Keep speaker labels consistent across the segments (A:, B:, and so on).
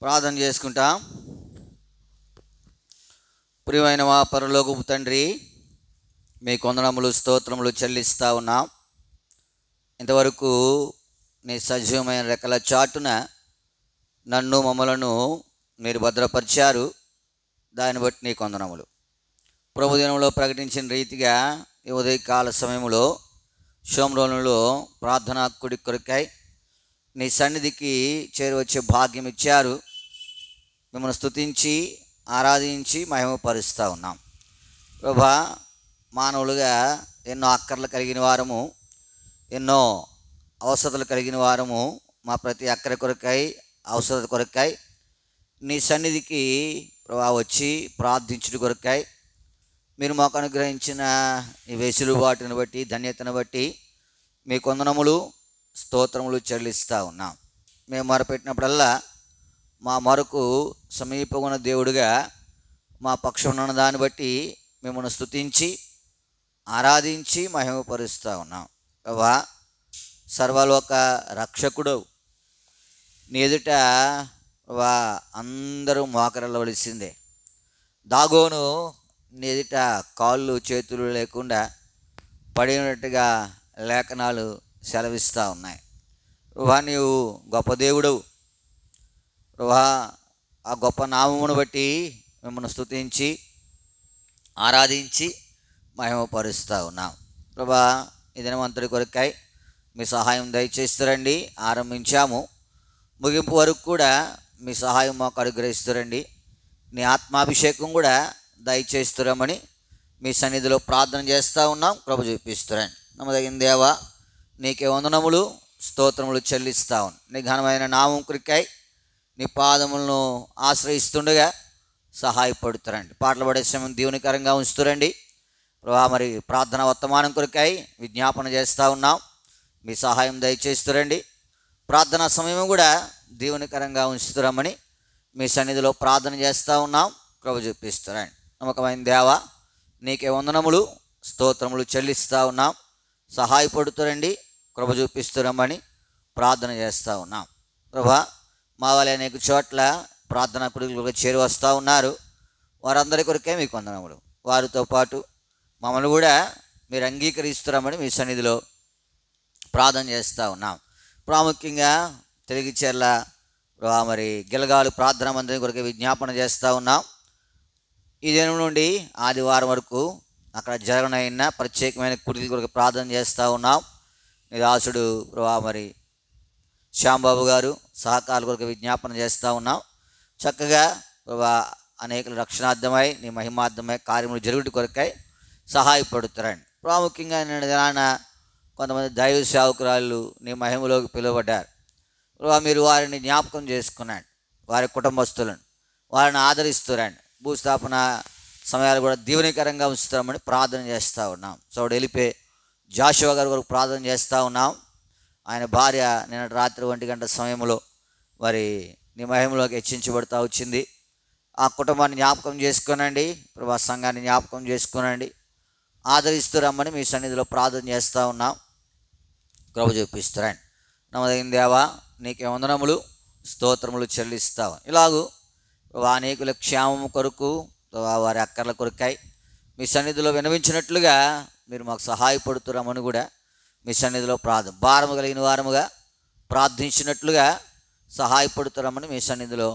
A: ప్రార్థన చేసుకుంటాం. ప్రియమైన మా పరలోకపు తండ్రి, మీ వందనములు స్తోత్రములు చెల్లిస్తూ ఉన్నాం. ఇంతవరకు నీ సజీవమైన రెక్కల చాటున నన్ను మమ్మలను మీరు భద్రపరిచారు. దాన్ని బట్టి నీ వందనములు. ప్రభుదినంలో ప్రకటించిన రీతిగా ఈ ఉదయకాల సమయంలో షోమ్రోనులో ప్రార్థనా కుడి కొరకై నీ సన్నిధికి చేరువచ్చే భాగ్యం ఇచ్చారు. మిమ్మల్ని స్తుతించి ఆరాధించి మహిమపరుస్తూ ఉన్నాం. ప్రభా, మానవులుగా ఎన్నో అక్కర్లు కలిగిన వారము, ఎన్నో అవసరతలు కలిగిన వారము, మా ప్రతి అక్కర కొరకై అవసరత కొరకై నీ సన్నిధికి ప్రభా వచ్చి ప్రార్థించుట కొరకై మీరు మాకు అనుగ్రహించిన ఈ వెసులుబాటును బట్టి, ధన్యతను బట్టి మీ వందనములు స్తోత్రములు చెల్లిస్తూ ఉన్నాం. మేము మొరపెట్టినప్పుడల్లా మా మొరకు సమీపమున్న దేవుడుగా మా పక్షం ఉన్న దాన్ని బట్టి మిమ్మల్ని స్తుతించి ఆరాధించి మహిమపరుస్తూ ఉన్నాం. ప్రభా, సర్వలోక రక్షకుడు, నీ ఎదుట ప్రభా అందరూ మోకరిల్లవలసిందే. దాగోను నీ ఎదుట కాళ్ళు చేతులు లేకుండా పడినట్టుగా లేఖనాలు సెలవిస్తూ ఉన్నాయి. ప్రభా, నీవు గొప్ప దేవుడవు. ప్రభా, ఆ గొప్ప నామమును బట్టి మిమ్మల్ని స్తుతించి ఆరాధించి మహిమపరుస్తూ ఉన్నాం. ప్రభా, ఈ దినమంతటి కొరకై మీ సహాయం దయచేస్తారండి. ఆరంభించాము, ముగింపు వరకు కూడా మీ సహాయం మాకు అనుగ్రహిస్తారండి. నీ ఆత్మాభిషేకం కూడా దయచేస్తురమని మీ సన్నిధిలో ప్రార్థన చేస్తూ ఉన్నాం. కృప చూపిస్తురండి. నమ్మదగిన దేవా, నీకే వందనములు స్తోత్రములు చెల్లిస్తా ఉన్నాం. నీ ఘనమైన నామం కొరకై నీ పాదములను ఆశ్రయిస్తుండగా సహాయపడుతారండి. పాటలు పడే సమయం దీవెనకరంగా ఉంచుతారండి. ప్రభా, మరి ప్రార్థన వర్తమానం కొరకై విజ్ఞాపన చేస్తూ ఉన్నాం. మీ సహాయం దయచేస్తురండి. ప్రార్థనా సమయం కూడా దీవెనకరంగా ఉంచుతారమని మీ సన్నిధిలో ప్రార్థన చేస్తూ ఉన్నాం. కృప చూపిస్తారండి. నమ్మకమైన దేవా, నీకే వందనములు స్తోత్రములు చెల్లిస్తూ ఉన్నాం. సహాయపడుతారండి, కృప చూపిస్తురమ్మని ప్రార్థన చేస్తూ ఉన్నాం. ప్రభా, మా వాళ్ళ అనేక చోట్ల ప్రార్థనా కుడికి చేరి వస్తూ ఉన్నారు. వారందరి కొరకే మీకు వందనములు. వారితో పాటు మమ్మల్ని కూడా మీరు అంగీకరిస్తురమ్మని మీ సన్నిధిలో ప్రార్థన చేస్తూ ఉన్నాం. ప్రాముఖ్యంగా తిరిగిచెర్ల మరి గిలగాలు ప్రార్థనా మందిరం కొరకు విజ్ఞాపన చేస్తూ ఉన్నాం. ఈ దినం నుండి ఆదివారం వరకు అక్కడ జరగనైన ప్రత్యేకమైన కుడిల కొరకు ప్రార్థన చేస్తూ ఉన్నాం. నీ దాసుడు మరి శ్యాంబాబు గారు సహకారుల కొరకు విజ్ఞాపన చేస్తూ ఉన్నాం. చక్కగా అనేక రక్షణార్థమై నీ మహిమార్థమై కార్యములు జరుగుటి కొరకై సహాయపడుతారండి. ప్రాముఖ్యంగా నేను దినాన కొంతమంది దైవ సేవకురాళ్ళు నీ మహిమలోకి పిలువబడ్డారు. మీరు వారిని జ్ఞాపకం చేసుకున్నాండి. వారి కుటుంబస్తులను వారిని ఆదరిస్తురండి. భూస్థాపన సమయాలు కూడా దీవెనకరంగా ఉంచుతామని ప్రార్థన చేస్తూ ఉన్నాం. చోడు వెళ్ళిపోయి జాషువా గారి వరకు ప్రార్థన చేస్తూ ఉన్నాం. ఆయన భార్య నిన్న రాత్రి 1 గంట సమయంలో మరి నీ మహిమలోకి హెచ్చించబడుతూ వచ్చింది. ఆ కుటుంబాన్ని జ్ఞాపకం చేసుకునండి. ప్రభా, సంఘాన్ని జ్ఞాపకం చేసుకునండి. ఆదరిస్తూ రమ్మని మీ సన్నిధిలో ప్రార్థన చేస్తూ ఉన్నాం. కృప చూపిస్తారండి. నమ్మదగిన దేవా, నీకే వందనములు స్తోత్రములు చెల్లిస్తావు. ఇలాగూ అనేకుల క్షేమము కొరకు వారి అక్కర్ల కొరకై మీ సన్నిధిలో వినవించినట్లుగా మీరు మాకు సహాయపడుతురమని కూడా మీ సన్నిధిలో భారము కలిగిన వారముగా ప్రార్థించినట్లుగా సహాయపడుతురమని మీ సన్నిధిలో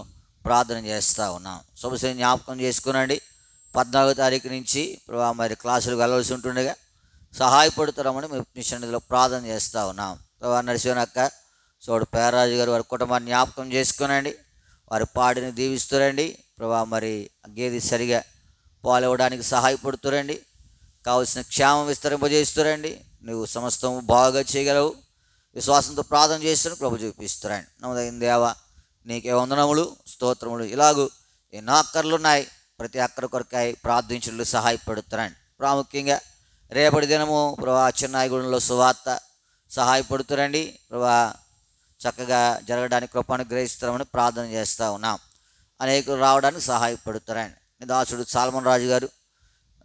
A: ప్రార్థన చేస్తూ ఉన్నాం. శుభశ్రీ జ్ఞాపకం చేసుకునండి. 14వ తారీఖు నుంచి మరి క్లాసులు వెళ్ళవలసి ఉంటుండగా సహాయపడుతురమని మీ సన్నిధిలో ప్రార్థన చేస్తూ ఉన్నాం. నడిచినక్క చోడు పేరాజు గారు వారి కుటుంబాన్ని జ్ఞాపకం చేసుకునండి. వారి పాడిని దీవిస్తురండి. మరి గేది సరిగా పాలు ఇవ్వడానికి సహాయపడుతురండి. కావలసిన క్షేమం విస్తరింపజేస్తురండి. నువ్వు సమస్తం బాగా చేయగలవు. విశ్వాసంతో ప్రార్థన చేస్తున్న ప్రభు చూపిస్తురండి. నమ్మదగిన దేవా, నీకే వందనములు స్తోత్రములు. ఇలాగూ ఎన్నో అక్కర్లు ఉన్నాయి. ప్రతి అక్కర కొరకాయ ప్రార్థించులు సహాయపడుతురండి. ప్రాముఖ్యంగా రేపటి దినము చిన్నాయిగూడెంలో సువార్త సహాయపడుతురండి. చక్కగా జరగడానికి కృప అనుగ్రహిస్తామని ప్రార్థన చేస్తూ ఉన్నాం. అనేకులు రావడానికి సహాయపడుతారండి. దాసుడు సాల్మన్ రాజు గారు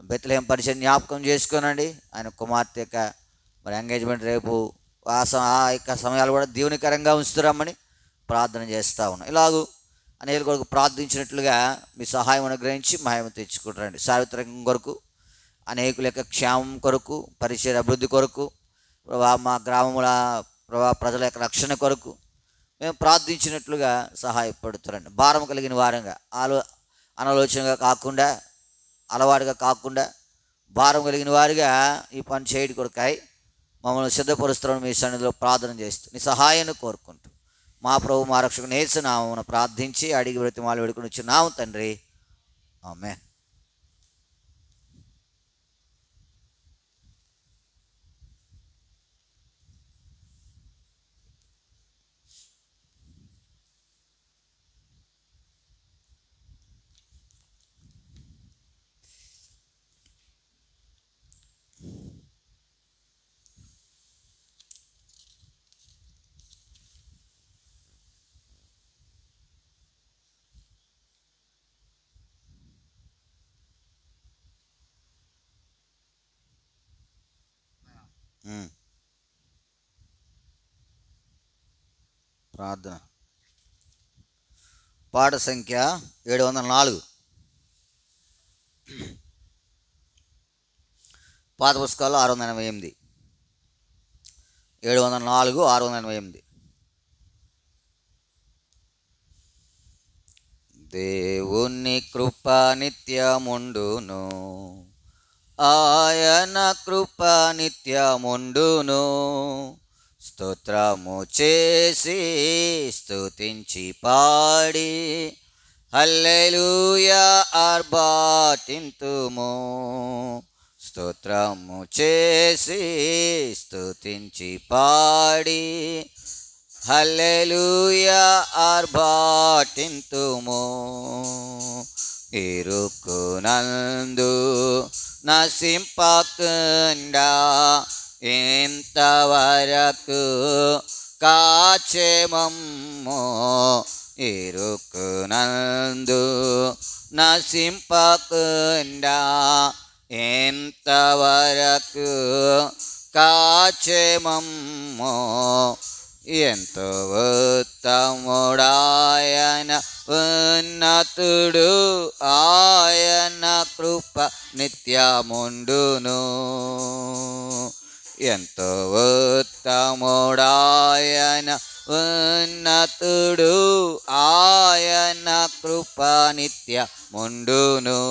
A: బెత్లెహేం పరిచయం జ్ఞాపకం చేసుకోనండి. ఆయన కుమార్తె యొక్క మరి ఎంగేజ్మెంట్ రేపు ఆ యొక్క సమయాలు కూడా దీవెనకరంగా ఉంచుతారమ్మని ప్రార్థన చేస్తూ ఉన్నాం. ఇలాగూ అనేకుల కొరకు ప్రార్థించినట్లుగా మీ సహాయం అనుగ్రహించి మహిమ తెచ్చుకుంటారండి. సార్వత్రికం కొరకు, అనేకుల యొక్క క్షేమం కొరకు, పరిచయ అభివృద్ధి కొరకు, ప్రభా మా గ్రామముల ప్రజల యొక్క రక్షణ కొరకు మేము ప్రార్థించినట్లుగా సహాయపడుతారండి. భారం కలిగిన వారంగా అనాలోచనగా కాకుండా, అలవాటుగా కాకుండా భారం కలిగిన వారిగా ఈ పని చేయడం కొరకాయి మమ్మల్ని సిద్ధపరుస్తారని మీ సన్నిధిలో ప్రార్థన చేస్తూ నీ సహాయాన్ని కోరుకుంటూ మా ప్రభు మా రక్షకుని యేసు నామమున ప్రార్థించి అడిగి బ్రతిమాలు వేడుకొని వచ్చున్నాము తండ్రి. ఆమేన్. ప్రార్థన పాట సంఖ్య 704. పాత పుస్తకాలు 688. 704, 688. దేవుని కృప నిత్యముండును, ఆయన కృప నిత్యముండును. స్తోత్రము చేసి స్తుతించి పాడి హల్లెలూయా ఆర్భాటింతుము. స్తోత్రము చేసి స్తుతించి పాడి హల్లెలూయా ఆర్భాటింతుము. ఇరుకునందు నశింపకుండా ఇంతవరకు కాచెమమ్ము. ఇరుకునందు నశింపకుండా ఇంతవరకు కాచెమమ్ము. ఎంతో ఉత్తముడాయన ఉన్నతుడు, ఆయన కృప నిత్యముండును. ఎంతో ఉత్తముడాయన ఉన్నతుడు, ఆయన కృప నిత్యముండును.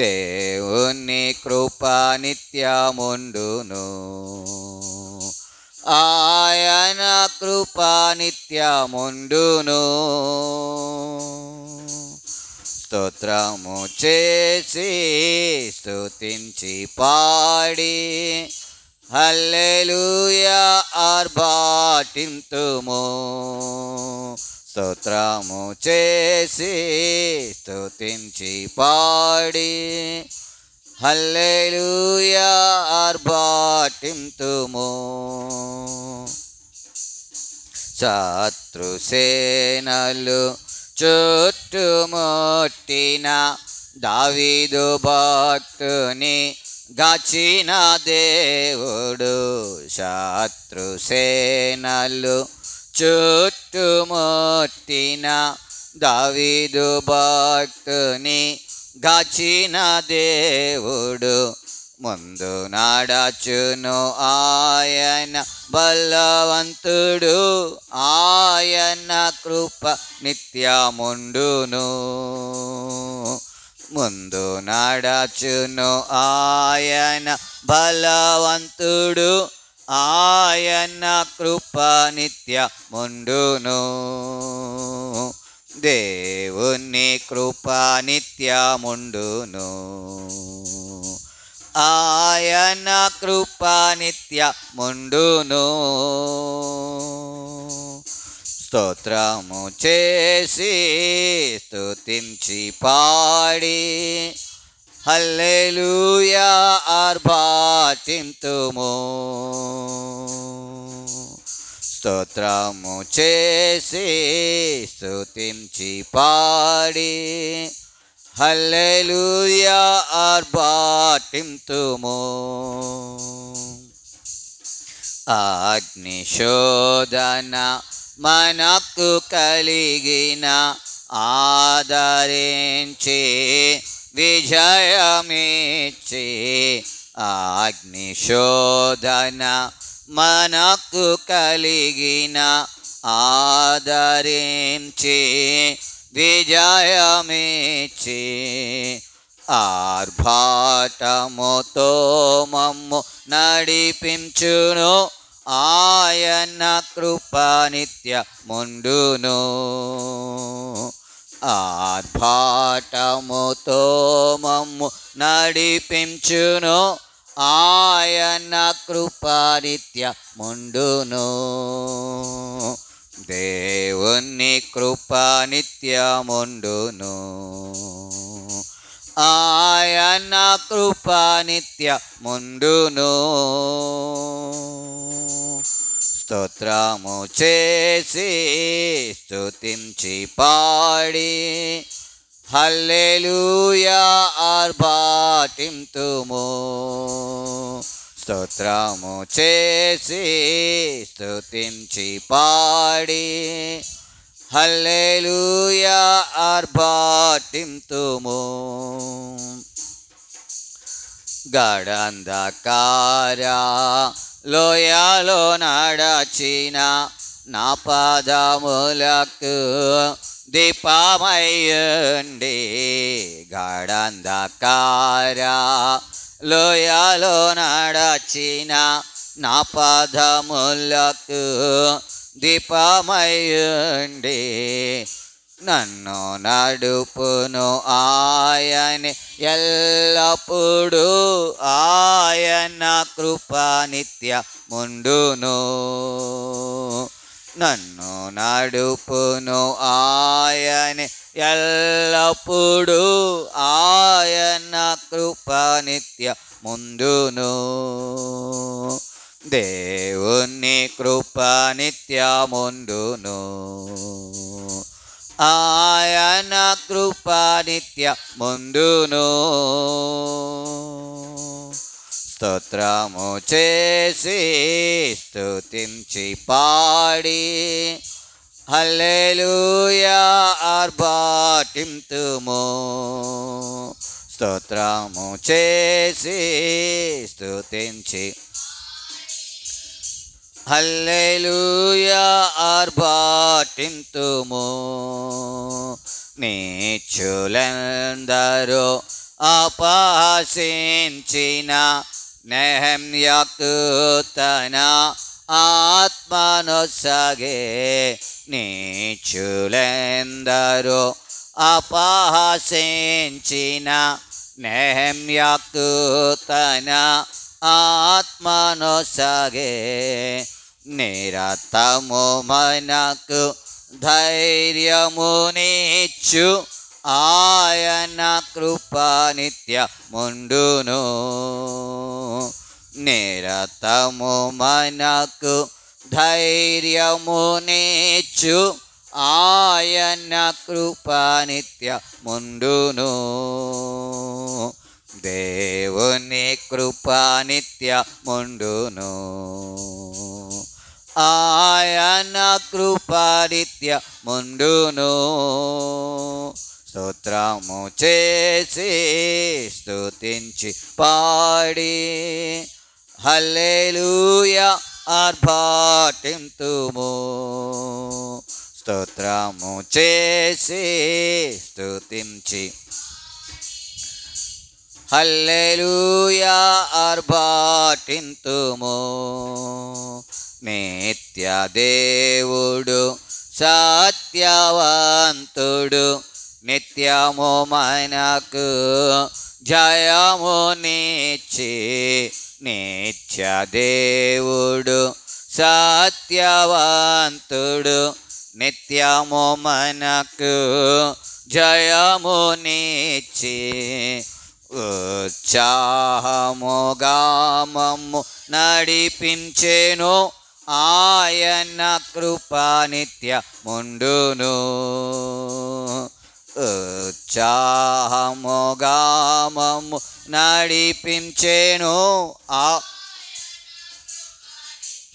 A: దేవుని కృప నిత్యముండును, ఆయన కృప నిత్యముండును. స్తోత్రము చేసి స్తుతించి పాడి హల్లెలూయా ఆర్భాటింతుము. స్తోత్రము చేసి స్తుతించి పాడి హల్లెలూయా ఆర్భాటింతుము. శత్రుసేనలు చుట్టుముట్టిన దావీదు భక్తుని గాచిన దేవుడు. శత్రుసేనలు చుట్టుముట్టిన దావీదు భక్తుని గాచిన దేవుడు. ముందు నడచును ఆయన బలవంతుడు, ఆయన కృప నిత్యముండును. ముందు నడచును ఆయన బలవంతుడు, ఆయన కృప నిత్యముండును. దేవుని కృప నిత్యముండును, ఆయన కృప నిత్యముండును. స్తోత్రము చేసి స్తుతించి పాడి హల్లెలూయా ఆర్భాటింతుము. స్తోత్రము చేసి స్తుతించి పాడి హల్లెలూయా ఆర్భాటింతుము. అగ్నిశోధన మనకు కలిగిన ఆదరించి విజయమిచ్చి అగ్నిశోధన మనకు కలిగిన ఆదరించి విజయమిచ్చి ఆర్భాటముతో మమ్ము నడిపించును ఆయన కృప నిత్యముండును. ఆర్భాటముతో మమ్ము నడిపించును ఆయన కృప నిత్యముండును. దేవుని కృప నిత్యముండును. ఆయన కృప నిత్యముండును. స్తోత్రము చేసి స్తుతించి పాడి హల్లెలూయా ఆర్భాటింతుము. స్తోత్రము చేసి స్తుతించి పాడి హల్లెలూయా ఆర్భాటింతుము. గాఢంధకార లోయలో నడచిన నా పాదములకు దీపమయ్యుండి. గాఢంధకార లోయలో నడచిన నా పాదములకు దీపమయ్యుండి. నన్ను నడుపును ఆయనే ఎల్లప్పుడూ ఆయన కృప నిత్యముండును. నన్ను నడుపును ఆయనే ఎల్లప్పుడూ ఆయన కృప నిత్యముండును. దేవుని కృప నిత్యముండును. ఆయన కృప నిత్యముండును. స్తోత్రము చేసి స్తుతించి పాడి హల్లెలూయా ఆర్భాటింతుము. స్తోత్రము చేసి స్తుతించి హల్లెలూయా ఆర్భాటింతుము. నీచులందరూ అపహసించిన నెహెమ్యాకు తన ఆత్మనొసగే. నీచులందరూ అపహసించిన నెహెమ్యాకు తన ఆత్మనొసగే. నిరతము మనకు ధైర్యమునిచ్చు ఆయన కృప నిత్యముండును. నిరతము మనకు ధైర్యమునిచ్చు ఆయన కృప నిత్యముండును. దేవుని కృప నిత్యముండును. ఆయన కృప నిత్యముండును. స్తోత్రము చేసి స్తుతించి పాడి హల్లెలూయా ఆర్భాటింతుము. స్తోత్రము చేసి స్తుతించి హల్లెలూయా ఆర్భాటింతుము. నిత్య దేవుడు సత్యవంతుడు నిత్యము మనకు జయమునిచ్చి. నిత్య దేవుడు సత్యవంతుడు నిత్యము మనకు జయమునిచ్చి. ఉత్సాహముగా మమ్ము నడిపించెను ఆయన కృప నిత్యముండును. ఉత్సాహముగా మమ్ము నడిపించెను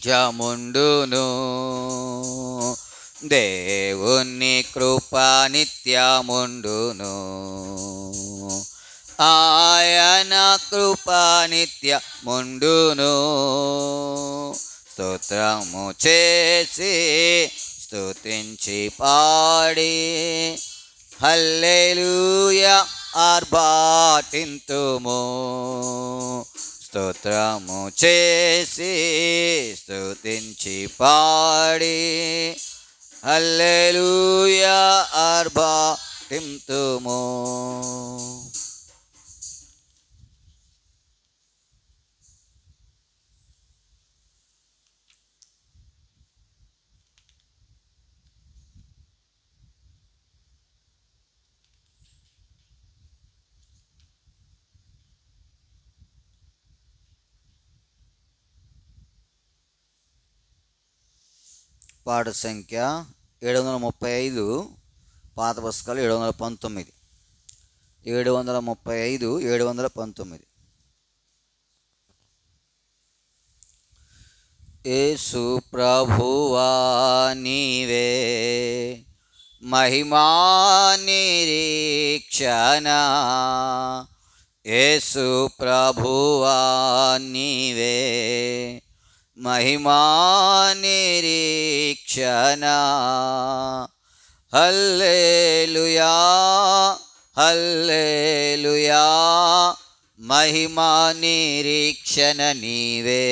A: జముండును. దేవుని కృప నిత్యముండును, ఆయన కృప నిత్యముండును. స్తోత్రము చేసి స్తుతించి పాడి హల్లెలూయా ఆర్భాటింతుము. స్తోత్రము చేసి స్తుతించి పాడి హల్లెలూయా ఆర్భాటింతుము. పాట సంఖ్య 735, పాత పుస్తకాలు 719. 735, 719. యేసు ప్రభువా నీవే మహిమా నిరీక్షణ, యేసు ప్రభువా నీవే మహిమా నిరీక్షణ. హల్లెలూయా హల్లెలూయా మహిమా నిరీక్షణ నీవే.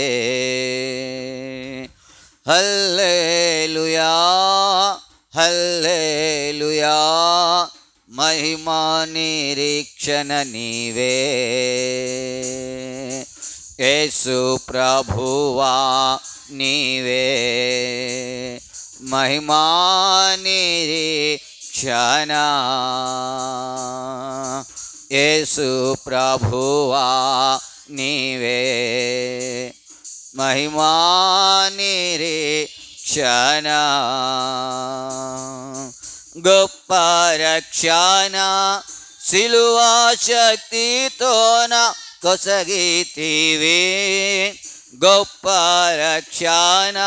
A: హల్లెలూయా హల్లెలూయా మహిమా నిరీక్షణ నీవే. యేసు ప్రభువా నీవే మహిమా నిరీక్షణ, యేసు ప్రభువా నీవే మహిమా నిరీక్షణ. గొప్ప రక్షణ సిలువా శక్తితోన కొసగితివి, గొప్ప రక్షణ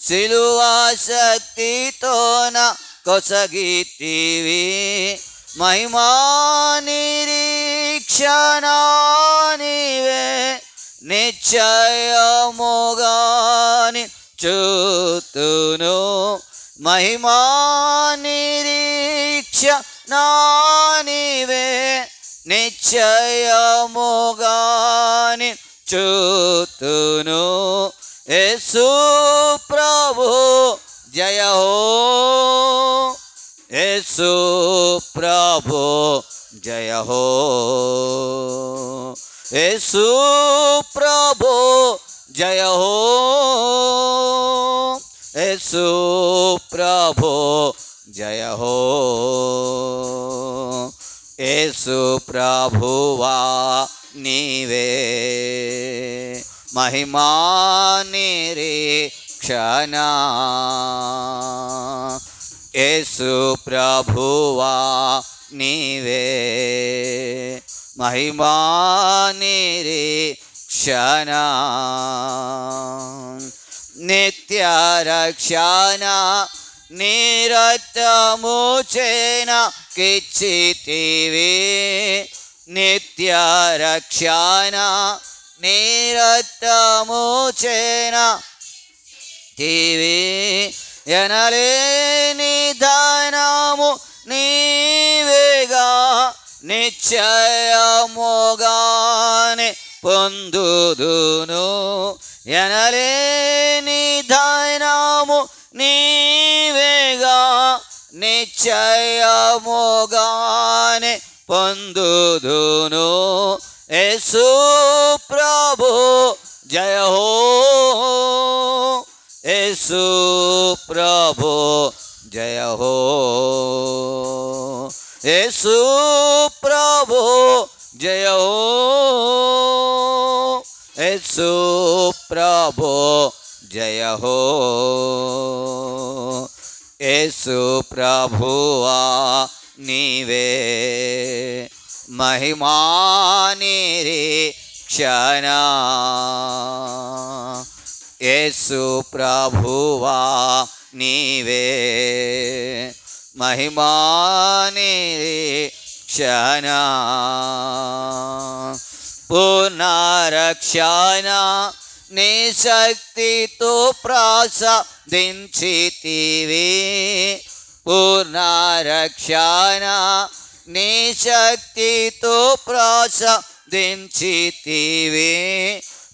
A: సిలువా శక్తితోన కొసగితివి. మహిమా నిరీక్షణ నీవే నిశ్చయముగాని చూతును. మహిమా నిరీక్షణ నీవే నిశ్చయముగాని చూతును. యేసు ప్రభు జయ హో, యేసు ప్రభు జయ హో, యేసు ప్రభు జయ హో, యేసు ప్రభు జయ హో. యేసు ప్రభువా నీవే మహిమా నిరీక్షణ, యేసు ప్రభువా నీవే మహిమా నిరీక్షణ. నిత్య రక్షణ నీ రక్తము చేన కిచ్చితివి, నిత్య రక్షణ నీ రక్తము చేన కిచ్చితివి. ఎనలేని ధనము నీవేగా నిశ్చయముగానే పొందుదును. ఎనలేని ధనము నీవేగా నిశ్చయముగానే పొందుదును. యేసు ప్రభు జయ హో, యేసు ప్రభు జయ హో, యేసు ప్రభు జయ హో, యేసు ప్రభు జయ హో. యేసు ప్రభువా నీవే మహిమా నిరీక్షణ, యేసు ప్రభువా నీవే మహిమా నిరీక్షణ పునరక్షణ నీ శక్తితో ప్రసాదించితివి పునరక్షణ నీ శక్తితో ప్రసాదించితివి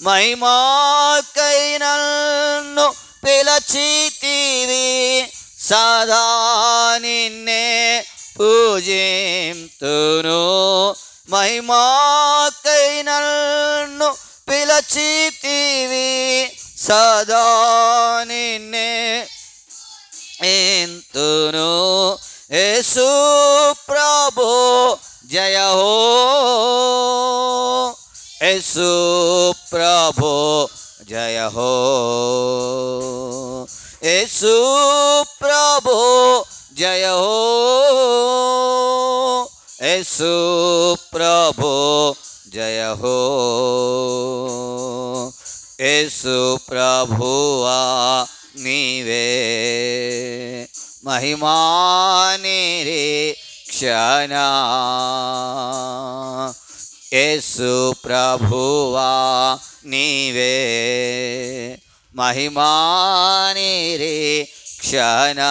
A: మహిమాకై నన్ను పిలచితివి సదా నిన్నే పూజింతును మహిమాకై నన్ను పిలచితివి సదా నిన్నే ఎంతును యేసు ప్రభు జయ హో యేసు ప్రభు జయ హో యేసు ప్రభు జయ హో యేసు ప్రభు జయ హో యేసు ప్రభువా నీవే మహిమా నిరీక్షణ యేసు ప్రభువా నీవే మహిమా నిరీక్షణ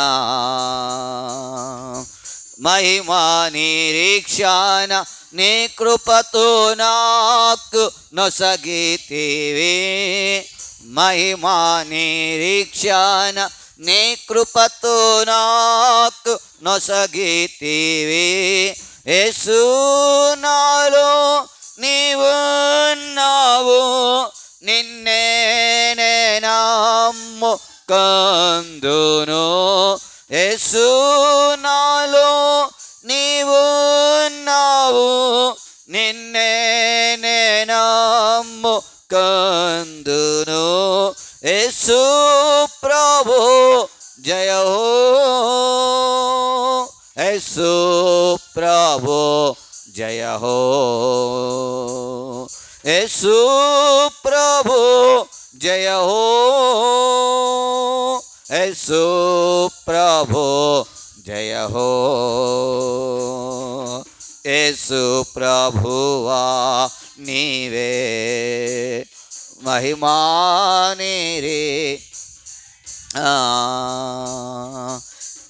A: మహిమా నిరీక్షణ నీ కృపతో నాకు నొసగితివి మహిమా నిరీక్షణ నీ కృపతో నాకు నొసగితివి యేసు నాలో నీవున్నావు నిన్నే నమ్ముకొందును యేసు నాలో నీవున్నావు నిన్నే నమ్ముకొందును యేసు ప్రభు జయ హో యేసు ప్రభు జయ హో యేసు ప్రభు జయ హో యేసు ప్రభు జయ హో యేసు ప్రభువా నీవే మహిమా నిరీక్షణ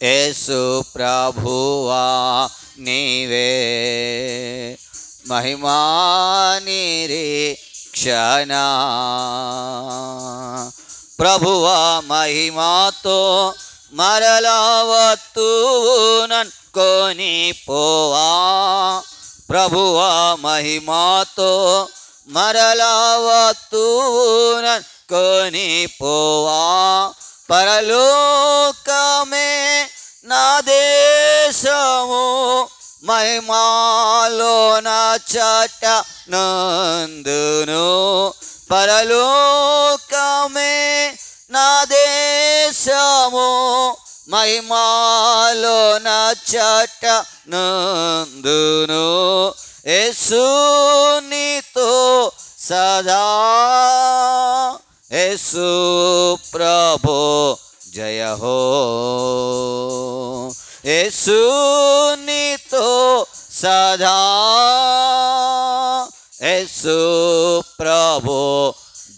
A: యేసు ప్రభువా నీవే మహిమా నిరీక్షణ ప్రభువా మహిమాతో మరలా వత్తువుననుకొని పోవా ప్రభువా మహిమాతో మరలా వత్తువుననుకొని పోవా పరలోకమే నా దేశము మహిమాలో నా చట నందును పరలోకమే నా దేశము మహిమాలో నా చట నందును యేసు నీతో సదా యేసు ప్రభు జయ హో యేసు నీతో సదా యేసు ప్రభు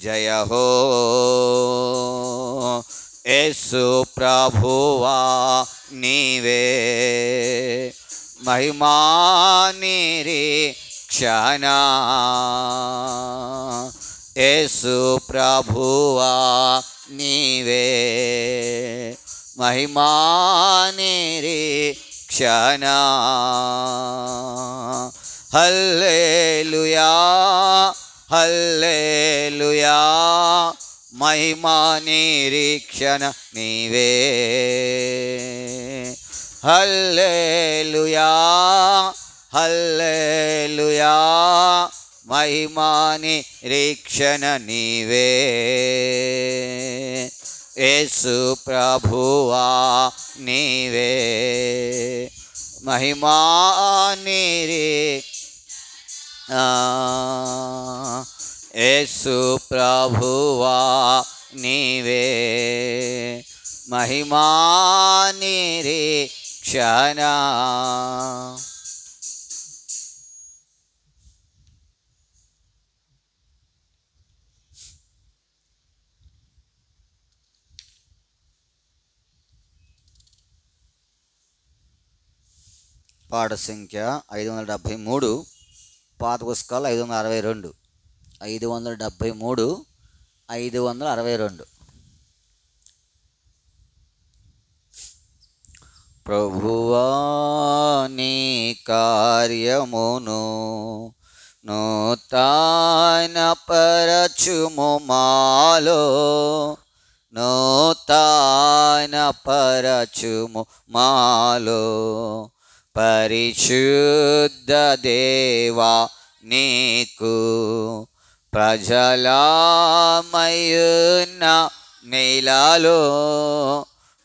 A: జయ హో యేసు ప్రభువా నీవే మహిమా నిరీక్షణ యేసు ప్రభువా నీవే మహిమా నిరీక్షణ హల్లెలూయా హల్లెలూయా మహిమా నిరీక్షణ నీవే హల్లెలూయా హల్లెలూయా మహిమా నిరీక్షణ నీవే యేసు ప్రభువా నీవే మహిమా నిరీక్షణ యేసు ప్రభువా నీవే మహిమా నిరీక్షణ. పాట సంఖ్య 573, పాత పుస్తకాలు 562. 573, 562. ప్రభువా నీ కార్యమును నూతన పరచుము మాలో, నూతన పరచుము మాలో. పరిశుద్ధ దేవా నీకు ప్రజలమయున్న మేలలో,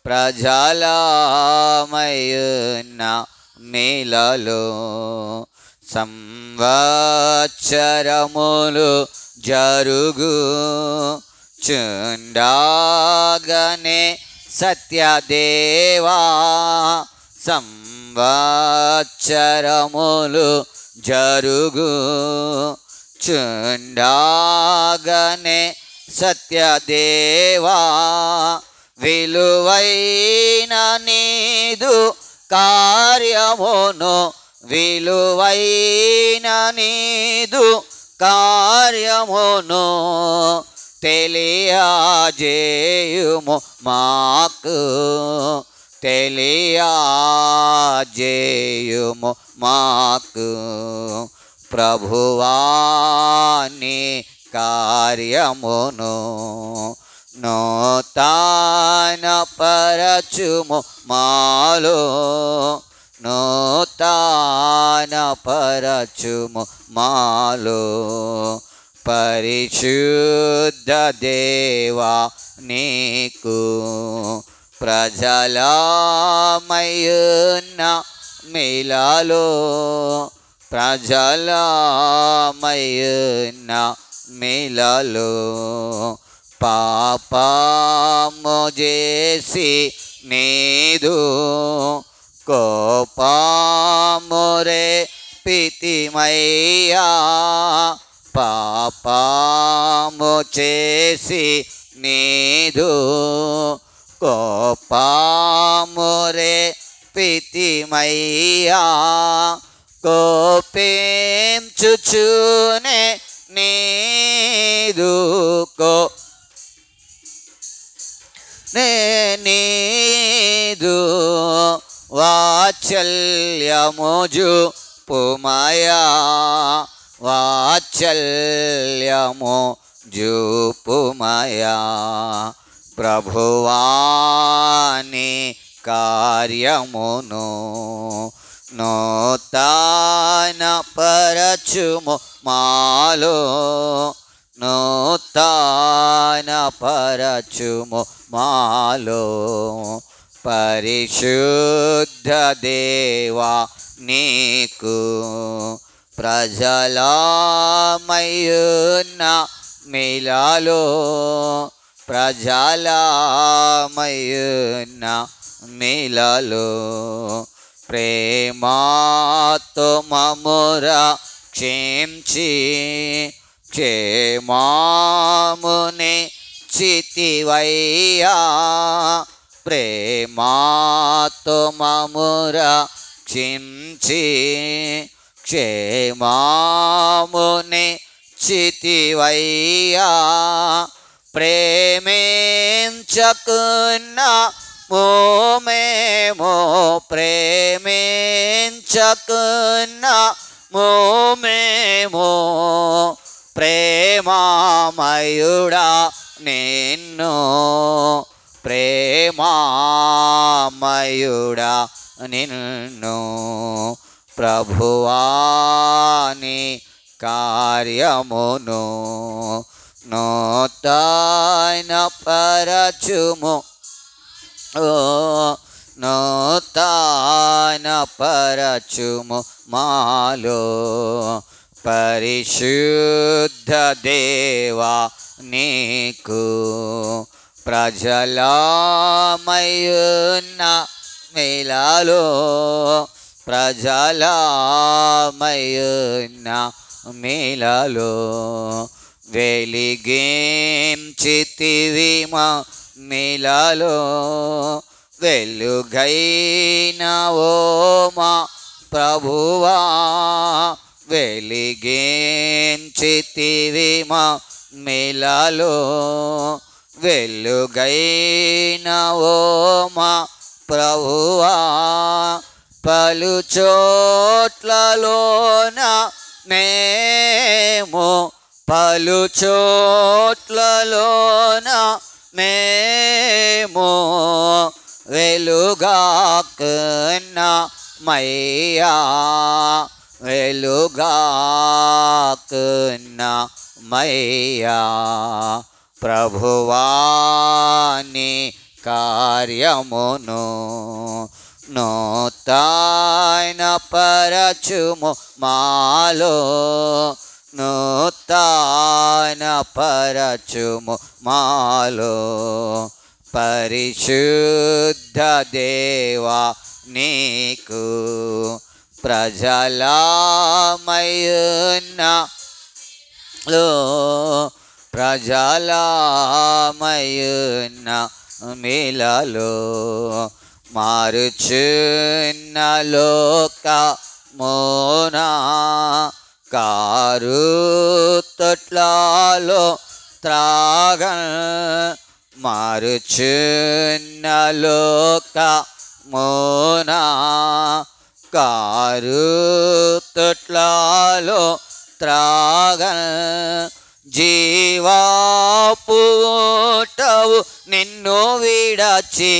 A: ప్రజలమయున్న మేలలో సంవత్సరములు జరుగు చుండగనే సత్యదేవా. సంవత్సరములు జరుగు చుండగనే సత్యదేవా. విలువైన నీదు కార్యమును, విలువైన నీదు కార్యమును తెలియజేయుము మాకు, తెలియజేయుము మాకు. ప్రభువా నీ కార్యమును నూతన పరచుము మాలో, నూతన పరచుము మాలో. పరిశుద్ధ దేవా నీకు ప్రజలమయున్న మేలలో, ప్రజలమయున్న మేలలో. పాపము చేసి నీదు కోపము రేపితిమయ్యా. పాపము చేసి నీదు కోపము రేపితిమయ్యా. కోపించుచునే నీదు నీదు వాత్సల్యము జూపుమయా, వాత్సల్యము జూపుమయా. ప్రభువా నీ కార్యమును నూతన పరచుము మాలో, నూతన పరచుము మాలో. పరిశుద్ధ దేవా నీకు ప్రజలమయున్న మేలలో, ప్రజలమయున్న మేలలో. ప్రేమతో మమ్మురా క్షమించి క్షేమముని చితివయ్యా. ప్రేమతో మమ్మురా క్షమించి క్షేమముని చితివయ్యా. ప్రేమించకున్న మేము, ప్రేమించకున్న మేము ప్రేమామయుడా నిన్ను, ప్రేమామయుడా నిన్ను. ప్రభువా నీ కార్యమును నూతన పరచుము, నూతన పరచుము మాలో. పరిశుద్ధ దేవా నీకు ప్రజలమయున్న మేలలో ప్రజలమయున్న మేలలో వెలిగించితివి మా మేలలో వెలుగైన ఓ మా ప్రభువా వెలిగించితివి మా మేలలో వెలుగైన ఓ మా ప్రభువా పలు చోట్లలోన మేము పలు చోట్లలోన మేము వెలుగాకున్నామయ్యా వెలుగాకున్నామయ్యా ప్రభువాని కార్యమును నూతన పరచుము మాలో నూతన పరచుము మాలో పరిశుద్ధ దేవా నీకు ప్రజలమయున్న ప్రజలమయున్న మేలలో మారుచున్న లోకమున కారు తొట్లలో త్రాగ మారుచున్న లోకమున కారు తొట్లలో త్రాగ జీవాపు ఊటవు నిన్ను విడచి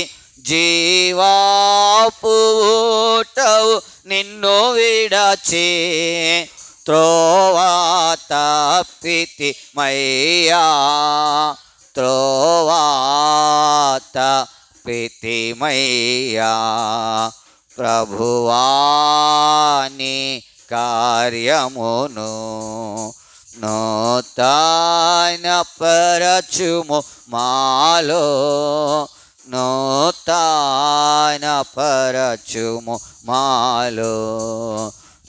A: జీవాపు ఊటవు నిన్ను విడచి త్రోవా తప్పితి మయ్యా త్రోవా తప్పితి మయ్యా ప్రభువాని కార్యమును నూతన పరచుము మాలో నూతన పరచుము మాలో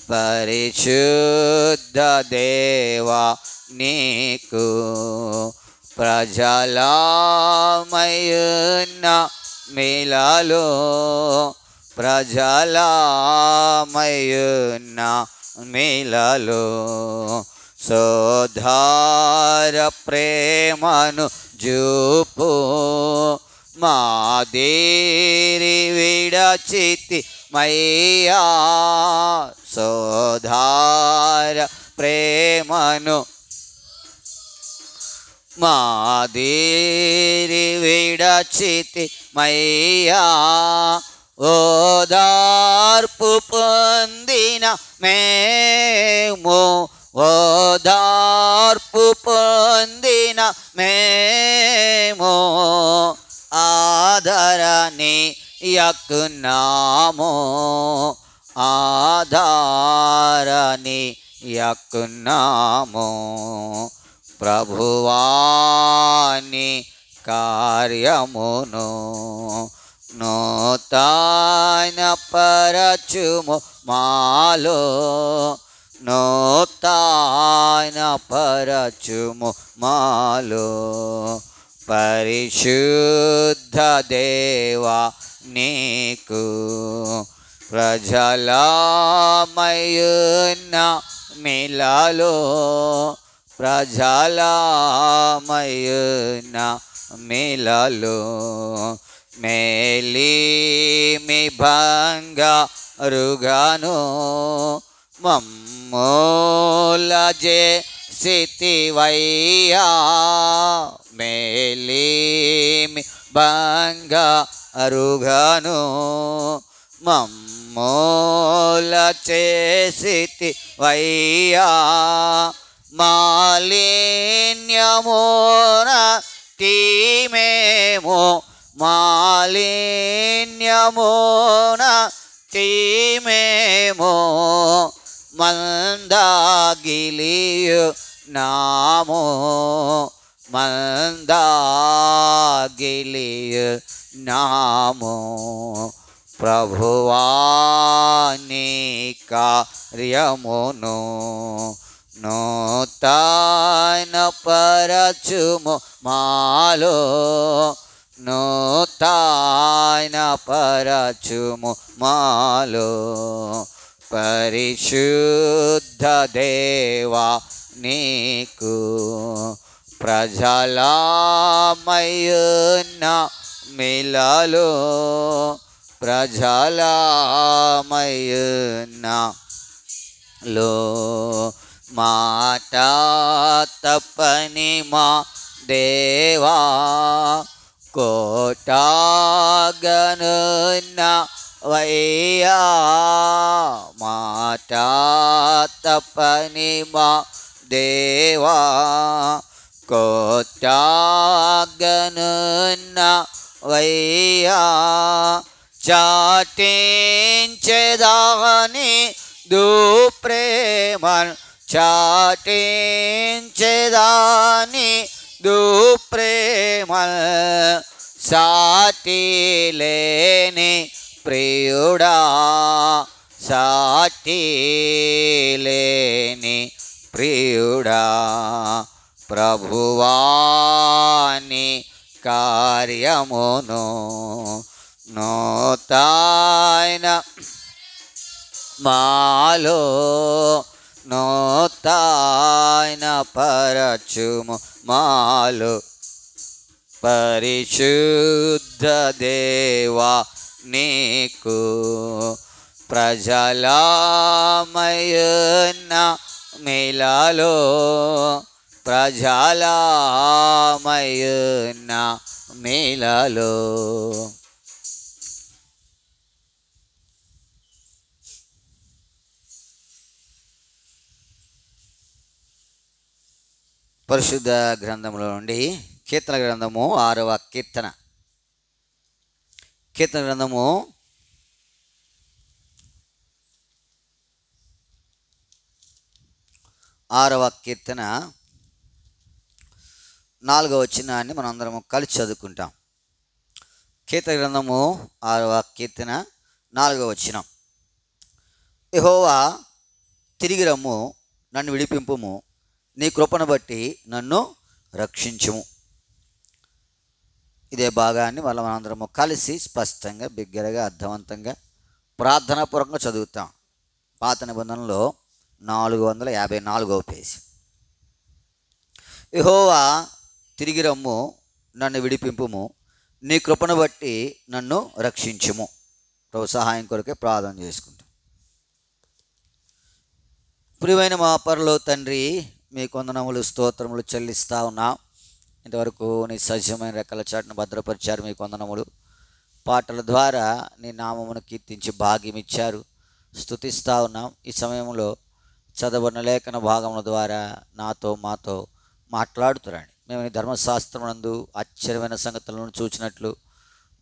A: పరిశుద్ధ దేవా నీకు ప్రజలమయున్న మేలలో ప్రజలమయున్న మేలలో సోదర ప్రేమను జూపు మాదేరి విడచితి మయ్యా సోదర ప్రేమను మాదేరి విడచితి మయ్యా ఓదార్పు పొందిన మేము ఓదార్పు పొందిన మేము ఆదరణి యక్కున్నాము ఆదరణి యక్కున్నాము ప్రభువాని కార్యమును నూతన పరచుము మాలో నూతన పరచుము మాలో పరిశుద్ధ దేవా నీకు ప్రజలమయున్న మేలలో ప్రజలమయున్న మేలలో మేలిమి బంగారుగాను మమ్మూల చేసితివయ్యా మేలిమి బంగారుగాను మమ్మూల చేసితివయ్యా మాలిన్యమున తీమేమో మాలిన్యమున తీమేమో మందగిలియు నామో మందాగిలియ నామో ప్రభువాని కార్యమును నూతన పరచుము మాలో నూతన పరచుము మాలో పరిశుద్ధ దేవా నీకు ప్రజలమయున్న మిలలో ప్రజలమయున్న లో మాట తప్పని మా దేవా కోటాగనున్న వయ్యా మాట తప్పని మా దేవా కోటాగనున్న వయ్యా చాటించేదాని దుప్రేమన్ చాటించేదాని దుప్రేమన్ సాటిలేని ప్రియుడా సాటిలేని ప్రియుడా ప్రభువాని కార్యమును నూతన మాలో నూతన పరచుము మాలో పరిశుద్ధ దేవా నీకు ప్రజలమయున్న మిలలో ప్రజలమయున్న మిలలో పరిశుద్ధ గ్రంథంలో నుండి కీర్తన గ్రంథము 6వ కీర్తన. కీర్తన గ్రంథము 6వ కీర్తన 4వ వచనాన్ని మనం అందరము కలిసి చదువుకుంటాం. కీర్తన గ్రంథము 6వ కీర్తన 4వ వచనం. యెహోవా తిరిగి రమ్ము, నన్ను విడిపింపుము, నీ కృపను బట్టి నన్ను రక్షించుము. ఇదే భాగాన్ని మనందరము కలిసి స్పష్టంగా బిగ్గరగా అర్థవంతంగా ప్రార్థనాపూర్వకంగా చదువుతాం. పాత నిబంధనలో 454వ పేజీ. యెహోవా తిరిగి రమ్ము, నన్ను విడిపింపుము, నీ కృపను బట్టి నన్ను రక్షించుము. ప్రభు సహాయం కొరకే ప్రార్థన చేసుకుంటాం. ప్రియమైన మా పరలోక తండ్రి, మీ వందనములు స్తోత్రములు చెల్లిస్తా ఉన్నాం. ఇంతవరకు నీ సజీవమైన రెక్కల చాటును భద్రపరిచారు. మీ వందనములు. పాటల ద్వారా నీ నామమును కీర్తించి భాగ్యం ఇచ్చారు. స్తుతిస్తూ ఉన్నాం. ఈ సమయంలో చదవబడిన లేఖన భాగముల ద్వారా నాతో మాతో మాట్లాడుతురండి. మేము నీ ధర్మశాస్త్రమునందు ఆశ్చర్యమైన సంగతులను చూచినట్లు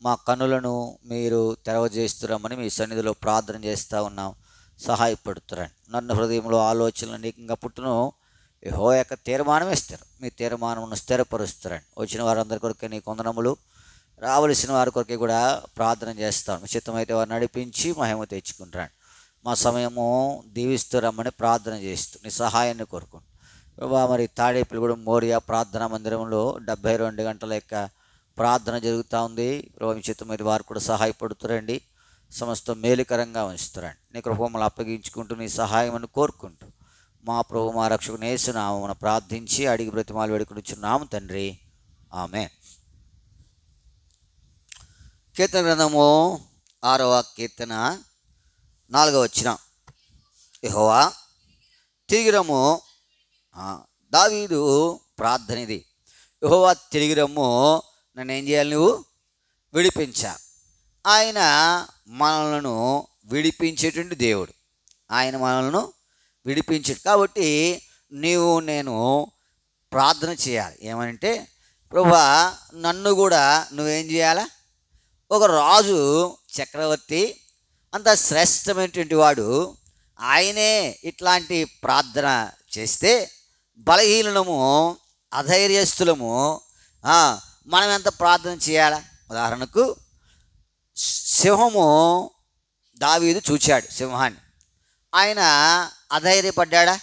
A: మా కన్నులను మీరు తెరవజేస్తురమ్మని మీ సన్నిధిలో ప్రార్థన చేస్తూ ఉన్నాం. సహాయపడుతురండి. నన్ను హృదయంలో ఆలోచనలు అనేకంగా పుట్టును యెహోవా యొక్క తీర్మానం ఇస్తారు. మీ తీర్మానమును స్థిరపరుస్తారండి. వచ్చిన వారందరి కొరకే నీ వందనములు, రావలసిన వారి కొరకే కూడా ప్రార్థన చేస్తాను. నిశ్చితమైతే వారు నడిపించి మహిమ తెచ్చుకుంటారండి. మా సమయము దీవిస్తురమ్మని ప్రార్థన చేస్తూ నీ సహాయాన్ని కోరుకుంటాను. మరి తాడేపల్లిగూడెం మోరియా ప్రార్థనా మందిరంలో 72 గంటల యొక్క ప్రార్థన జరుగుతూ ఉంది. నిశ్చితమైతే వారు కూడా సహాయపడుతురండి. సమస్త మేలుకరంగా ఉంచుతారండి. నీ కృపమలు అప్పగించుకుంటూ నీ సహాయమని కోరుకుంటూ మా ప్రభు మా రక్షకుని యేసు నామమున ప్రార్థించి అడిగి బ్రతిమాలు వేడుకొనుచున్నాము తండ్రి, ఆమేన్. కీర్తన గ్రంథము 6వ కీర్తన 4వ వచనం. యెహోవా తిరిగి రమ్ము. దావీదు ప్రార్థన ఇది. యెహోవా తిరిగి రమ్ము, నన్ను ఏం చేయాలి? నువ్వు విడిపించా. ఆయన మనలను విడిపించేటువంటి దేవుడు. ఆయన మనలను విడిపించాడు. కాబట్టి నేను ప్రార్థన చేయాలి. ఏమంటే, ప్రభువా నన్ను కూడా నువ్వేం చేయాలా? ఒక రాజు, చక్రవర్తి, అంత శ్రేష్టమైనటువంటి వాడు, ఆయనే ఇట్లాంటి ప్రార్థన చేస్తే బలహీనము అధైర్యస్తులము, మనం ఎంత ప్రార్థన చేయాలా? ఉదాహరణకు సింహము, దావీదు చూచాడు సింహాన్ని, ఆయన అధైర్యపడ్డా?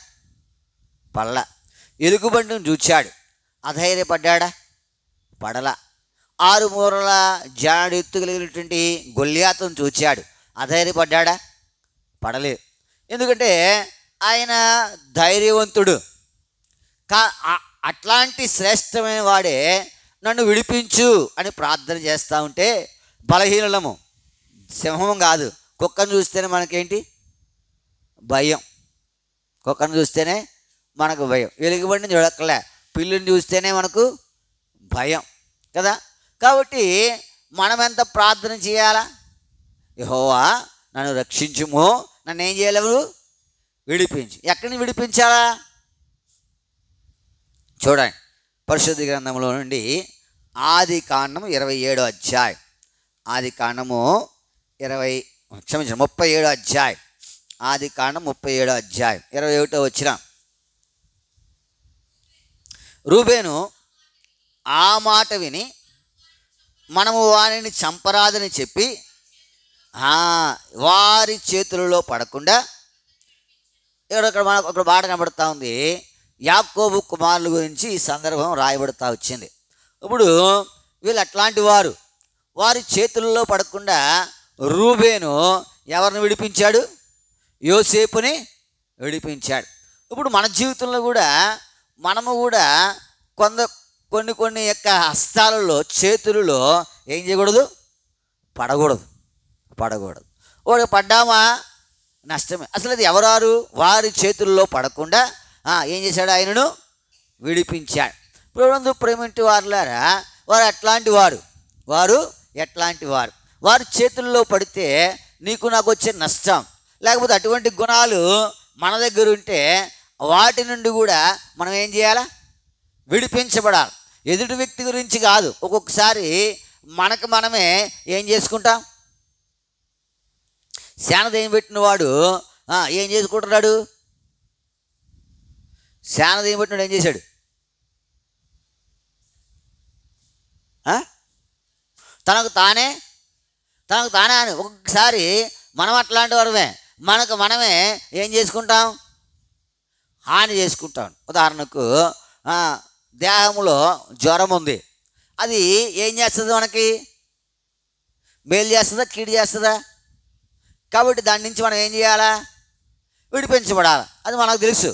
A: పడల. ఎలుగుబంటిని చూచాడు, అధైర్యపడ్డా? పడల. 6 మూరల జాడు ఎత్తు కలిగినటువంటి గొల్యాతును చూచాడు, అధైర్యపడ్డా? పడలేదు. ఎందుకంటే ఆయన ధైర్యవంతుడు. అట్లాంటి శ్రేష్టమైన వాడే నన్ను విడిపించు అని ప్రార్థన చేస్తూ ఉంటే బలహీనలము. సింహం కాదు, కుక్కను చూస్తేనే మనకేంటి భయం. కుక్కను చూస్తేనే మనకు భయం. ఎలుగుబంటిని చూడక్కలే, పిల్లిని చూస్తేనే మనకు భయం కదా. కాబట్టి మనం ఎంత ప్రార్థన చేయాలా? యెహోవా నన్ను రక్షించుము, నన్ను ఏం చేయలేవు? విడిపించు. ఎక్కడి నుంచి విడిపించాలా? చూడండి, పరిశుద్ధ గ్రంథంలో నుండి ఆది కాండము 27వ అధ్యాయం. ఆది కాండము 37వ అధ్యాయం. ఆది కాండం 37వ అధ్యాయం 21వ వచనం. రూబేను ఆ మాట విని మనము వారిని చంపరాదని చెప్పి వారి చేతులలో పడకుండా, ఇక్కడ మనకు ఒక మాట కనబడుతూ ఉంది. యాకోబు కుమారుల గురించి ఈ సందర్భం రాయబడుతూ వచ్చింది. ఇప్పుడు వీళ్ళు అట్లాంటి వారు, వారి చేతుల్లో పడకుండా రూబేను ఎవరిని విడిపించాడు? యోసేపుని విడిపించాడు. ఇప్పుడు మన జీవితంలో కూడా మనము కూడా కొన్ని యొక్క హస్తాలలో, చేతులలో ఏం చేయకూడదు? పడకూడదు. వాడు పడ్డామా నష్టమే. అసలు అది ఎవరారు? వారి చేతుల్లో పడకుండా ఏం చేశాడు? ఆయనను విడిపించాడు. ఇప్పుడు ప్రేమింటి వారులారా, వారు ఎట్లాంటి వారు? వారి చేతుల్లో పడితే నీకు నాకు వచ్చే నష్టం. లేకపోతే అటువంటి గుణాలు మన దగ్గర ఉంటే వాటి నుండి కూడా మనం ఏం చేయాలా? విడిపించబడాలి. ఎదుటి వ్యక్తి గురించి కాదు. ఒక్కొక్కసారి మనకు మనమే ఏం చేసుకుంటాం? శానదయం పెట్టిన వాడు ఏం చేసుకుంటున్నాడు? శానదయం పెట్టినాడు ఏం చేశాడు? తనకు తానే అని. ఒక్కొక్కసారి మనం అట్లాంటి వారమే, మనకు మనమే ఏం చేసుకుంటాం? హాని చేసుకుంటాం. ఉదాహరణకు దేహంలో జ్వరం ఉంది, అది ఏం చేస్తుంది? మనకి మేలు చేస్తుందా, కీడు చేస్తుందా? కాబట్టి దాని నుంచి మనం ఏం చేయాలా? విడిపించబడాలి. అది మనకు తెలుసు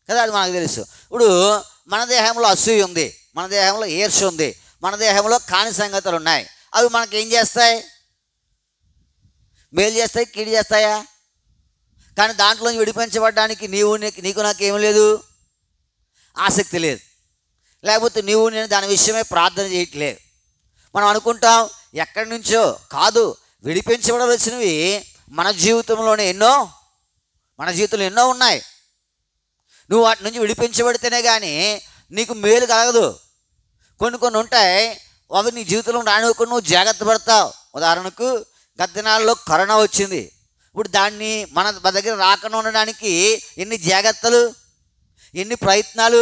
A: కదా, అది మనకు తెలుసు. ఇప్పుడు మన దేహంలో అసూయ ఉంది, మన దేహంలో ఈర్ష్య ఉంది, మన దేహంలో కాని సంగతులు ఉన్నాయి. అవి మనకి ఏం చేస్తాయి? మేలు చేస్తాయి, కీడు చేస్తాయా? కానీ దాంట్లో విడిపించబడడానికి నీకు నాకేం లేదు, ఆసక్తి లేదు. లేకపోతే నేను దాని విషయమే ప్రార్థన చేయట్లేదు. మనం అనుకుంటాం ఎక్కడి నుంచో కాదు. విడిపించబడవలసినవి మన జీవితంలో ఎన్నో ఉన్నాయి. నువ్వు వాటి నుంచి విడిపించబడితేనే కానీ నీకు మేలు కలగదు. కొన్ని ఉంటాయి, అవి నీ జీవితంలో రానివ్వకుండా నువ్వు జాగ్రత్త పడతావు. ఉదాహరణకు గత దినాల్లో కరోనా వచ్చింది. ఇప్పుడు దాన్ని మన దగ్గర రాకుండా ఉండడానికి ఎన్ని జాగ్రత్తలు, ఎన్ని ప్రయత్నాలు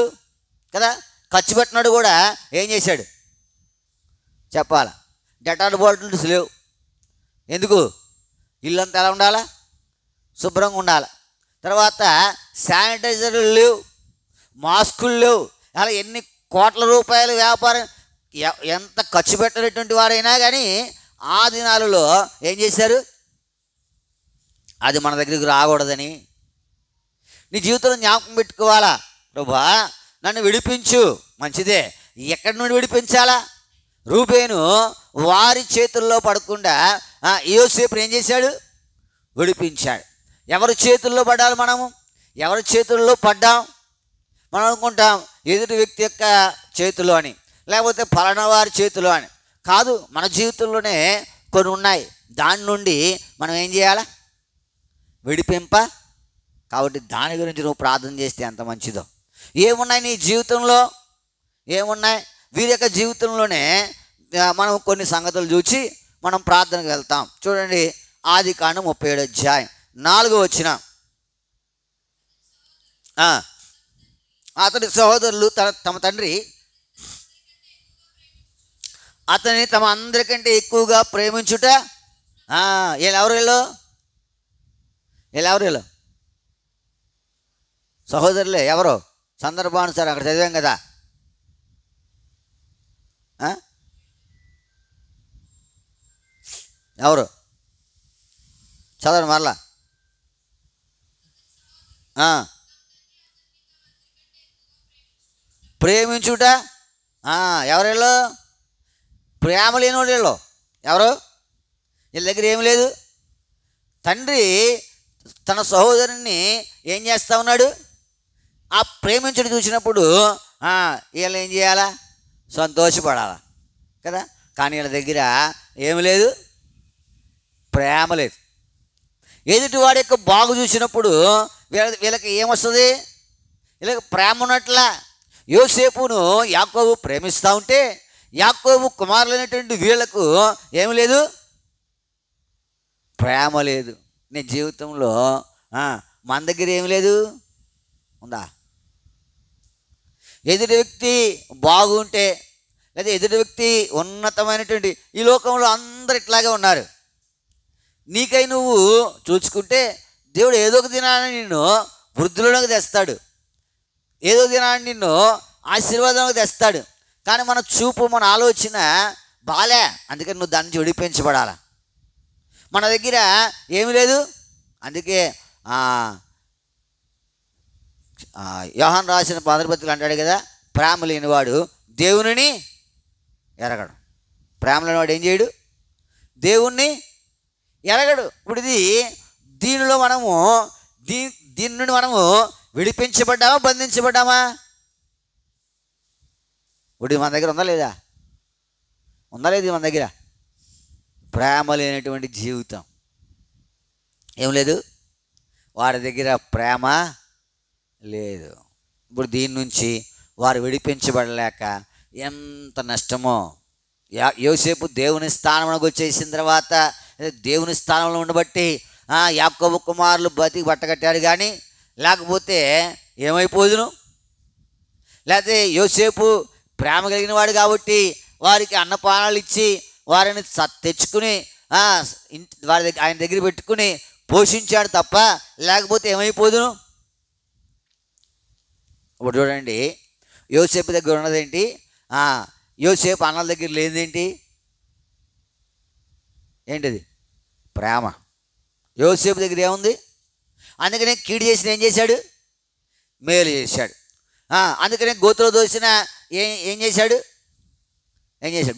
A: కదా. ఖర్చు పెట్టినాడు కూడా ఏం చేశాడు చెప్పాలా? డెటాల్ బాటిల్స్ లేవు. ఎందుకు? ఇల్లంతా ఎలా ఉండాలా? శుభ్రంగా ఉండాలి. తర్వాత శానిటైజర్లు లేవు, మాస్కులు లేవు. అలా ఎన్ని కోట్ల రూపాయల వ్యాపారం, ఎంత ఖర్చు పెట్టినటువంటి వారైనా కానీ ఆ దినాలలో ఏం చేశారు? అది మన దగ్గరికి రాకూడదని నీ జీవితంలో జ్ఞాపకం పెట్టుకోవాలా. ప్రభువా నన్ను విడిపించు, మంచిదే. ఎక్కడి నుండి విడిపించాలా? రూబేను వారి చేతుల్లో పడకుండా యోసేపుని ఏం చేశాడు? విడిపించాడు. ఎవరి చేతుల్లో పడ్డాలి? మనము ఎవరి చేతుల్లో పడ్డాం? మనం అనుకుంటాం ఎదుటి వ్యక్తి యొక్క చేతిలో అని, లేకపోతే ఫలానా వారి చేతిలో అని. కాదు, మన జీవితంలోనే కొన్ని ఉన్నాయి. దాని నుండి మనం ఏం చేయాలా? విడిపింప. కాబట్టి దాని గురించి నువ్వు ప్రార్థన చేస్తే ఎంత మంచిదో. ఏమున్నాయి నీ జీవితంలో? ఏమున్నాయి? వీరి యొక్క జీవితంలోనే మనం కొన్ని సంగతులు చూసి మనం ప్రార్థనకు వెళ్తాం. చూడండి, ఆది కాండం 37వ అధ్యాయం 4వ వచనం. అతడి సహోదరులు తమ తండ్రి అతని తమ అందరికంటే ఎక్కువగా ప్రేమించుట. వీళ్ళెవరు సహోదరులే. ఎవరో సందర్భానుసారం అక్కడ చదివాం కదా. ఎవరు చదవండి మరలా. ప్రేమించుట. ఎవరు? ప్రేమ లేని వాళ్ళు. ఎవరు? వీళ్ళ దగ్గర ఏమి లేదు. తండ్రి తన సహోదరుని ఏం చేస్తూ ఉన్నాడు? ఆ ప్రేమించుడు చూసినప్పుడు వీళ్ళు ఏం చేయాలా? సంతోషపడాలా కదా. కానీ వీళ్ళ దగ్గర ఏమి లేదు, ప్రేమ లేదు. ఎదుటి వాడి యొక్క బాగు చూసినప్పుడు వీళ్ళకి ఏమొస్తుంది? వీళ్ళకి ప్రేమ ఉన్నట్లా. యోసేపును యాకోబు ప్రేమిస్తూ ఉంటే యాకోబు కుమారులైనటువంటి వీళ్ళకు ఏమి లేదు, ప్రేమ లేదు. నీ జీవితంలో మన దగ్గర ఏమి లేదు, ఉందా? ఎదుటి వ్యక్తి బాగుంటే లేదా ఎదుటి వ్యక్తి ఉన్నతమైనటువంటి, ఈ లోకంలో అందరు ఇట్లాగే ఉన్నారు. నీకై నువ్వు చూసుకుంటే దేవుడు ఏదో ఒక దినాన్ని నిన్ను వృద్ధులలోకి తెస్తాడు, ఏదో దినాన్ని నిన్ను ఆశీర్వాదంలోకి తెస్తాడు. కానీ మన చూపు, మన ఆలోచన బాలే, అందుకని నువ్వు దాని నుంచి విడిపించబడాల. మన దగ్గర ఏమీ లేదు. అందుకే యోహాను రాసిన మొదటి అంటాడు కదా, ప్రేమ లేనివాడు దేవునిని ఎరగడు. ప్రేమ లేనివాడు ఏం చేయడు? దేవుణ్ణి ఎరగడు. ఇప్పుడు దీనిలో మనము దీని నుండి మనము విడిపించబడ్డామా, బంధించబడ్డామా? ఇప్పుడు మన దగ్గర ఉందా లేదా? ఉందా లేదు? మన దగ్గర ప్రేమ లేనటువంటి జీవితం ఏం లేదు. వారి దగ్గర ప్రేమ లేదు. ఇప్పుడు దీని నుంచి వారు విడిపించబడలేక ఎంత నష్టమో. యోసేపు దేవుని స్థానంలోకి వచ్చేసిన తర్వాత, దేవుని స్థానంలో ఉండబట్టి యాకోబు కుమారులు బతికి బట్టకట్టాడు. కానీ లేకపోతే ఏమైపోదును? లేకపోతే యోసేపు ప్రేమ కలిగిన వాడు కాబట్టి వారికి అన్నపానాలు ఇచ్చి వారిని తెచ్చుకుని ఆయన దగ్గర పెట్టుకుని పోషించాడు తప్ప, లేకపోతే ఏమైపోదును? ఇప్పుడు చూడండి, యోసేపు దగ్గర ఉన్నదేంటి? యోసేపు అన్నల దగ్గర లేనిదేంటి? ఏంటిది? ప్రేమ. యోసేపు దగ్గర ఏముంది? అందుకనే కీడు చేసిన ఏం చేశాడు? మేలు చేశాడు. అందుకనే గోతులో దోసిన ఏం చేశాడు?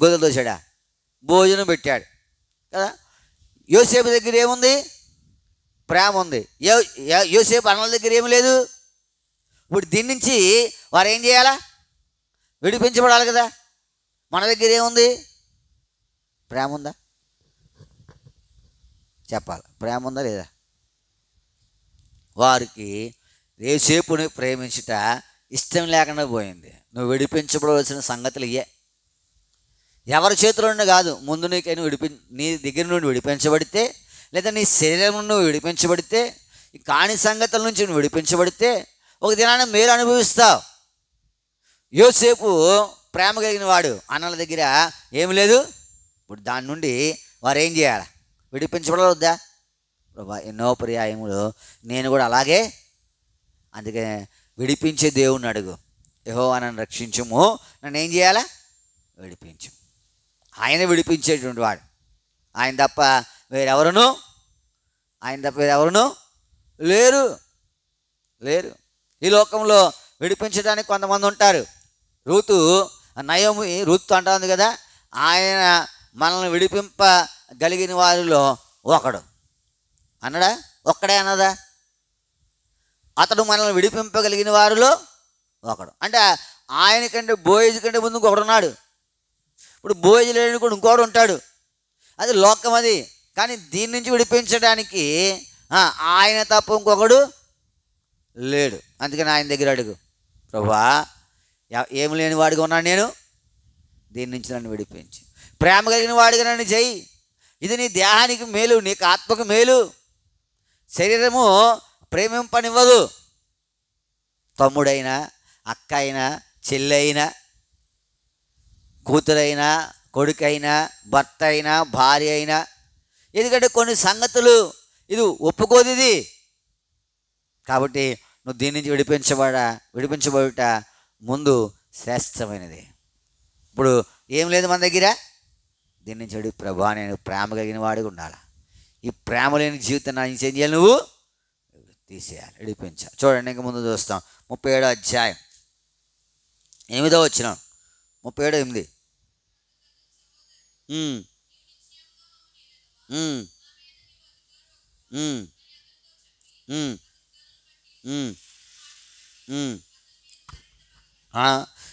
A: గోతులో దోశాడా? భోజనం పెట్టాడు కదా. యోసేపు దగ్గర ఏముంది? ప్రేమ ఉంది. యోసేపు అన్నల దగ్గర ఏమి లేదు. ఇప్పుడు దీని నుంచి వారు ఏం చేయాలా? విడిపించబడాలి కదా. మన దగ్గర ఏముంది? ప్రేమ ఉందా? చెప్పాలి. ప్రేమ ఉందా లేదా? వారికి యోసేపుని ప్రేమించుట ఇష్టం లేకుండా పోయింది. నువ్వు విడిపించబడవలసిన సంగతులు ఇయ్యే. ఎవరి చేతిలో నుండి కాదు, ముందు నీకైనా నీ దగ్గర నుండి విడిపించబడితే, లేదా నీ శరీరం నుండి నువ్వు విడిపించబడితే, ఈ కాని సంగతుల నుంచి నువ్వు విడిపించబడితే ఒక దినాన్ని మేలు అనుభవిస్తావు. యోసేపు ప్రేమ కలిగిన వాడు, అన్నల దగ్గర ఏమి లేదు. ఇప్పుడు దాని నుండి వారు ఏం చేయాలి? విడిపించబడవద్దా? ప్రభా, ఎన్నో పర్యాయములు నేను కూడా అలాగే. అందుకే విడిపించే దేవుణ్ణి అడుగు. యెహోవా నన్ను రక్షించుము, నన్ను ఏం చేయాలా? విడిపించు. ఆయన విడిపించేటువంటి వాడు. ఆయన తప్ప వేరెవరును లేరు. ఈ లోకంలో విడిపించడానికి కొంతమంది ఉంటారు. నయోమి అంటుంది కదా, ఆయన మనల్ని విడిపింపగలిగిన వారిలో ఒకడు అన్నడా? ఒక్కడే అన్నదా? అతడు మనల్ని విడిపింపగలిగిన వారిలో ఒకడు. అంటే ఆయన కంటే, బోయేజు కంటే ముందు ఇంకొకడు ఉన్నాడు. ఇప్పుడు బోయేజు లేని కూడా ఇంకోడు ఉంటాడు. అది లోకం అది. కానీ దీని నుంచి విడిపించడానికి ఆయన తప్ప ఇంకొకడు లేడు. అందుకని ఆయన దగ్గర అడుగు, ప్రభువా ఏమి లేని వాడిగా ఉన్నాను నేను, దీని నుంచి నన్ను విడిపించి ప్రేమ కలిగిన వాడిగా నన్ను చెయ్యి. ఇది నీ దేహానికి మేలు, నీకు ఆత్మకు మేలు. శరీరము ప్రేమింపనివ్వదు. తమ్ముడైనా అక్క అయినా, చెల్లి అయినా, కూతురైనా, కొడుకైనా, భర్త అయినా, భార్య అయినా. ఎందుకంటే కొన్ని సంగతులు ఇది ఒప్పుకోదు ఇది. కాబట్టి నువ్వు దీని నుంచి విడిపించబడుట ముందు శ్రేష్టమైనది. ఇప్పుడు ఏం లేదు మన దగ్గర, దీని నుంచి ప్రభా నేను ప్రేమ కలిగిన వాడిగా ఉండాలి. ఈ ప్రేమ లేని జీవితం నా నుంచి ఏం చేయాలి, నువ్వు తీసేయాలి, విడిపించాలి. చూడండి, ఇంక ముందు చూస్తాం 37వ అధ్యాయం 8వ వచనం. 37:8.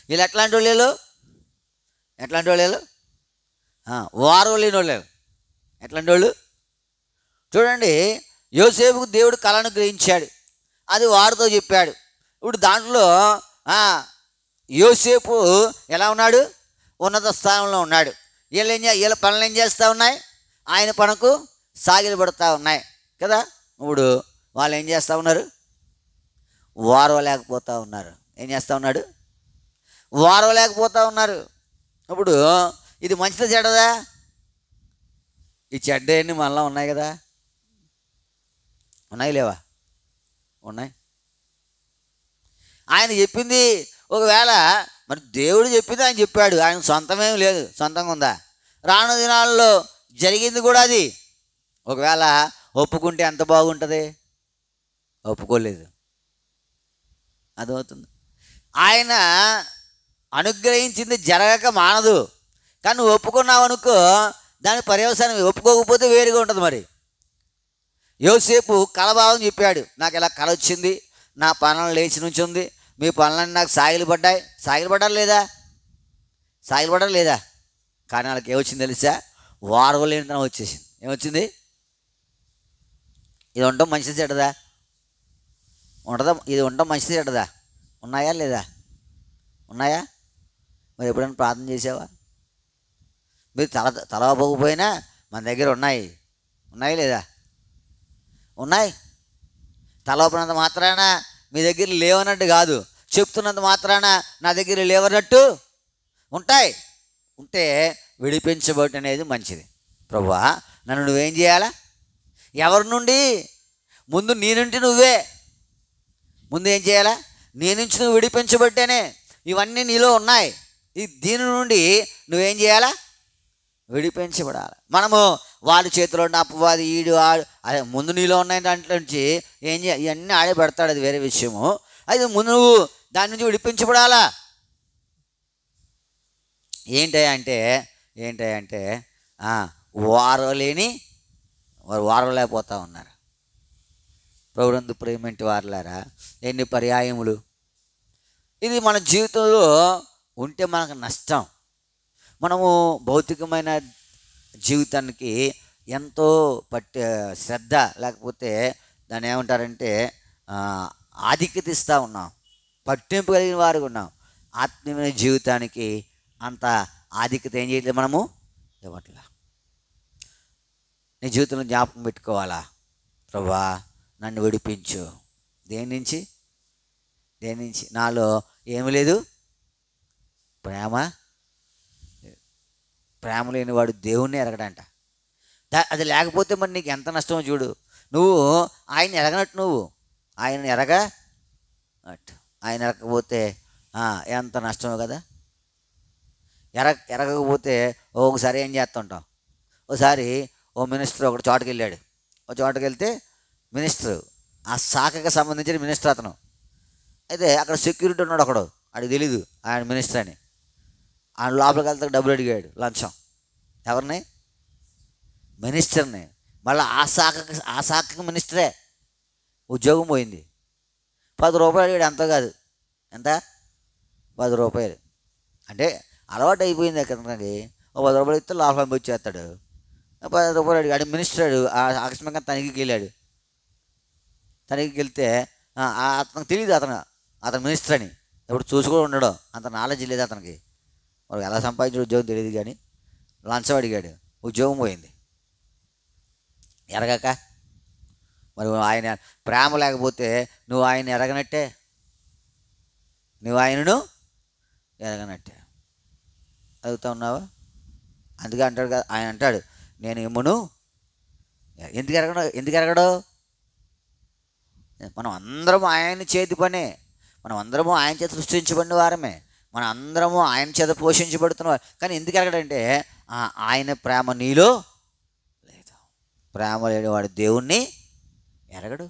A: వీళ్ళు ఎట్లాంటి వాళ్ళు? వారు లేని వాళ్ళు. ఎట్లాంటి వాళ్ళు చూడండి. యోసేపుకు దేవుడు కళను గ్రహించాడు, అది వారితో చెప్పాడు. ఇప్పుడు దాంట్లో యోసేపు ఎలా ఉన్నాడు? ఉన్నత స్థానంలో ఉన్నాడు. వీళ్ళ పనులు ఏం చేస్తూ ఉన్నాయి? ఆయన పనుకు సాగిలు పడుతూ ఉన్నాయి కదా. ఇప్పుడు వాళ్ళు ఏం చేస్తూ ఉన్నారు? వారవలేకపోతూ ఉన్నారు. ఏం చేస్తూ ఉన్నాడు? వారవలేకపోతూ ఉన్నారు. ఇప్పుడు ఇది మంచిదా చెడ్డదా? ఈ చెడ్డన్నీ మనలో ఉన్నాయి కదా. ఉన్నాయి లేవా? ఉన్నాయి. ఆయన చెప్పింది ఒకవేళ మరి దేవుడు చెప్పింది ఆయన చెప్పాడు, ఆయన సొంతమేం లేదు. సొంతంగా ఉందా? రాను దినాల్లో జరిగింది కూడా అది. ఒకవేళ ఒప్పుకుంటే ఎంత బాగుంటుంది. ఒప్పుకోలేదు, అర్థమవుతుంది. ఆయన అనుగ్రహించింది జరగక మానదు, కానీ నువ్వు ఒప్పుకున్నావు అనుకో, దాని పర్యవసానం ఒప్పుకోకపోతే వేరుగా ఉంటుంది. మరి యోసేపు కలభావం చెప్పాడు, నాకు ఇలా కల వచ్చింది, నా పనులను లేచి నుంచి ఉంది, మీ పనులన్నీ నాకు సాగిలపడ్డాయి. సాగిలపడ్డా లేదా? కానీ వాళ్ళకి ఏమొచ్చింది తెలుసా? వారవలేనితనం వచ్చేసింది. ఏమొచ్చింది? ఇది ఉండటం మంచిది చెడ్డదా? ఇది ఉండటం మంచిది చెడ్డదా? ఉన్నాయా లేదా? ఉన్నాయా? మరి ఎప్పుడైనా ప్రార్థన చేసావా? మీరు తలవపోకపోయినా మన దగ్గర ఉన్నాయి లేదా? ఉన్నాయి. తలవపనంత మాత్రాన మీ దగ్గర లేవన్నట్టు కాదు, చెప్తున్నంత మాత్రాన నా దగ్గర లేవన్నట్టు ఉంటాయి. ఉంటే విడిపించబడటం అనేది మంచిది. ప్రభువా నన్ను నువ్వేం చేయాలా? ఎవరి నుండి? ముందు నీ నుండి నువ్వే. ముందు ఏం చేయాలా? నీ నుంచి నువ్వు విడిపించబట్టేనే ఇవన్నీ నీలో ఉన్నాయి. దీని నుండి నువ్వేం చేయాలా? విడిపించబడాలి. మనము వాడి చేతిలో ఉన్న అపవాది ఈడు ఆడు అదే ముందు నీలో ఉన్నాయి దాంట్లో నుంచి ఏం ఇవన్నీ ఆడే పెడతాడు, అది వేరే విషయము. అది ముందు నువ్వు దాని నుంచి విడిపించబడాలా. ఏంటంటే వారు వారలేకపోతూ ఉన్నారు. ప్రభునందు ప్రేమంటి వారలారా, ఎన్ని పర్యాయములు ఇది మన జీవితంలో ఉంటే మనకు నష్టం. మనము భౌతికమైన జీవితానికి ఎంతో శ్రద్ధ లేకపోతే దాన్ని ఏమంటారంటే ఆధిక్యత ఇస్తూ ఉన్నాం, పట్టింపు కలిగిన వారుగా ఉన్నాం. ఆత్మీయమైన జీవితానికి అంత ఆధిక్యత ఏం చేయట్లేదు, మనము ఇవ్వట్లా. నీ జీవితంలో జ్ఞాపకం పెట్టుకోవాలా, ప్రభువా నన్ను విడిపించు. దేని నుంచి? నాలో ఏమి లేదు? ప్రేమ లేనివాడు దేవుణ్ణి ఎరగడంట. అది లేకపోతే మరి నీకు ఎంత నష్టమో చూడు. నువ్వు ఆయన ఎరగనట్టు, ఆయన ఎరగకపోతే ఎంత నష్టమో కదా. ఎరగకపోతే ఒకసారి ఏం చేస్తుంటాం? ఒకసారి ఓ మినిస్టర్ ఒకటి చోటుకి వెళ్ళాడు. వెళ్తే మినిస్టర్, ఆ శాఖకి సంబంధించిన మినిస్టర్ అతను. అయితే అక్కడ సెక్యూరిటీ ఉన్నాడు ఒకడు, అడిగి తెలీదు ఆయన మినిస్టర్ అని. ఆయన లోపలికి వెళ్తే డబ్బులు అడిగాడు, లంచం. ఎవరిని? మినిస్టర్ని. మళ్ళీ ఆ శాఖకి మినిస్టరే. ఉద్యోగం పోయింది. 10 రూపాయలు అడిగాడు. అంత కాదు, ఎంత? 10 రూపాయలు. అంటే అలవాటు అయిపోయింది అక్కడికి. ఓ 10 రూపాయలు ఇస్తే లోపల పంపించేస్తాడు. 10 రూపాయలు అడిగాడు. మినిస్టర్ ఆకస్మికంగా తనిఖీకి వెళ్ళాడు. తనిఖీకి వెళ్తే అతనికి తెలియదు అతను మినిస్టర్ అని. ఎప్పుడు చూసుకొని ఉండడం, అంత నాలెడ్జ్ లేదు అతనికి. వాడు ఎలా సంపాదించిన ఉద్యోగం తెలియదు, కానీ లంచం అడిగాడు, ఉద్యోగం పోయింది. ఎరగక మరి ఆయన ప్రేమ లేకపోతే నువ్వు ఆయన ఎరగనట్టే. నువ్వు ఆయనను ఎరగనట్టే. అడుగుతా ఉన్నావా? అందుకే అంటాడు కదా, ఆయన అంటాడు నేను ఇమ్మును. ఎందుకు ఎరగడు? మనం అందరం ఆయన చేతి పనే, మనం అందరము ఆయన చేత సృష్టించబడిన వారమే, మన అందరము ఆయన చేత పోషించబడుతున్నవారు. కానీ ఎందుకు ఎరగడంటే ఆయన ప్రేమ నీలో లేదు. ప్రేమ లేనివాడు దేవుణ్ణి ఎరగడు.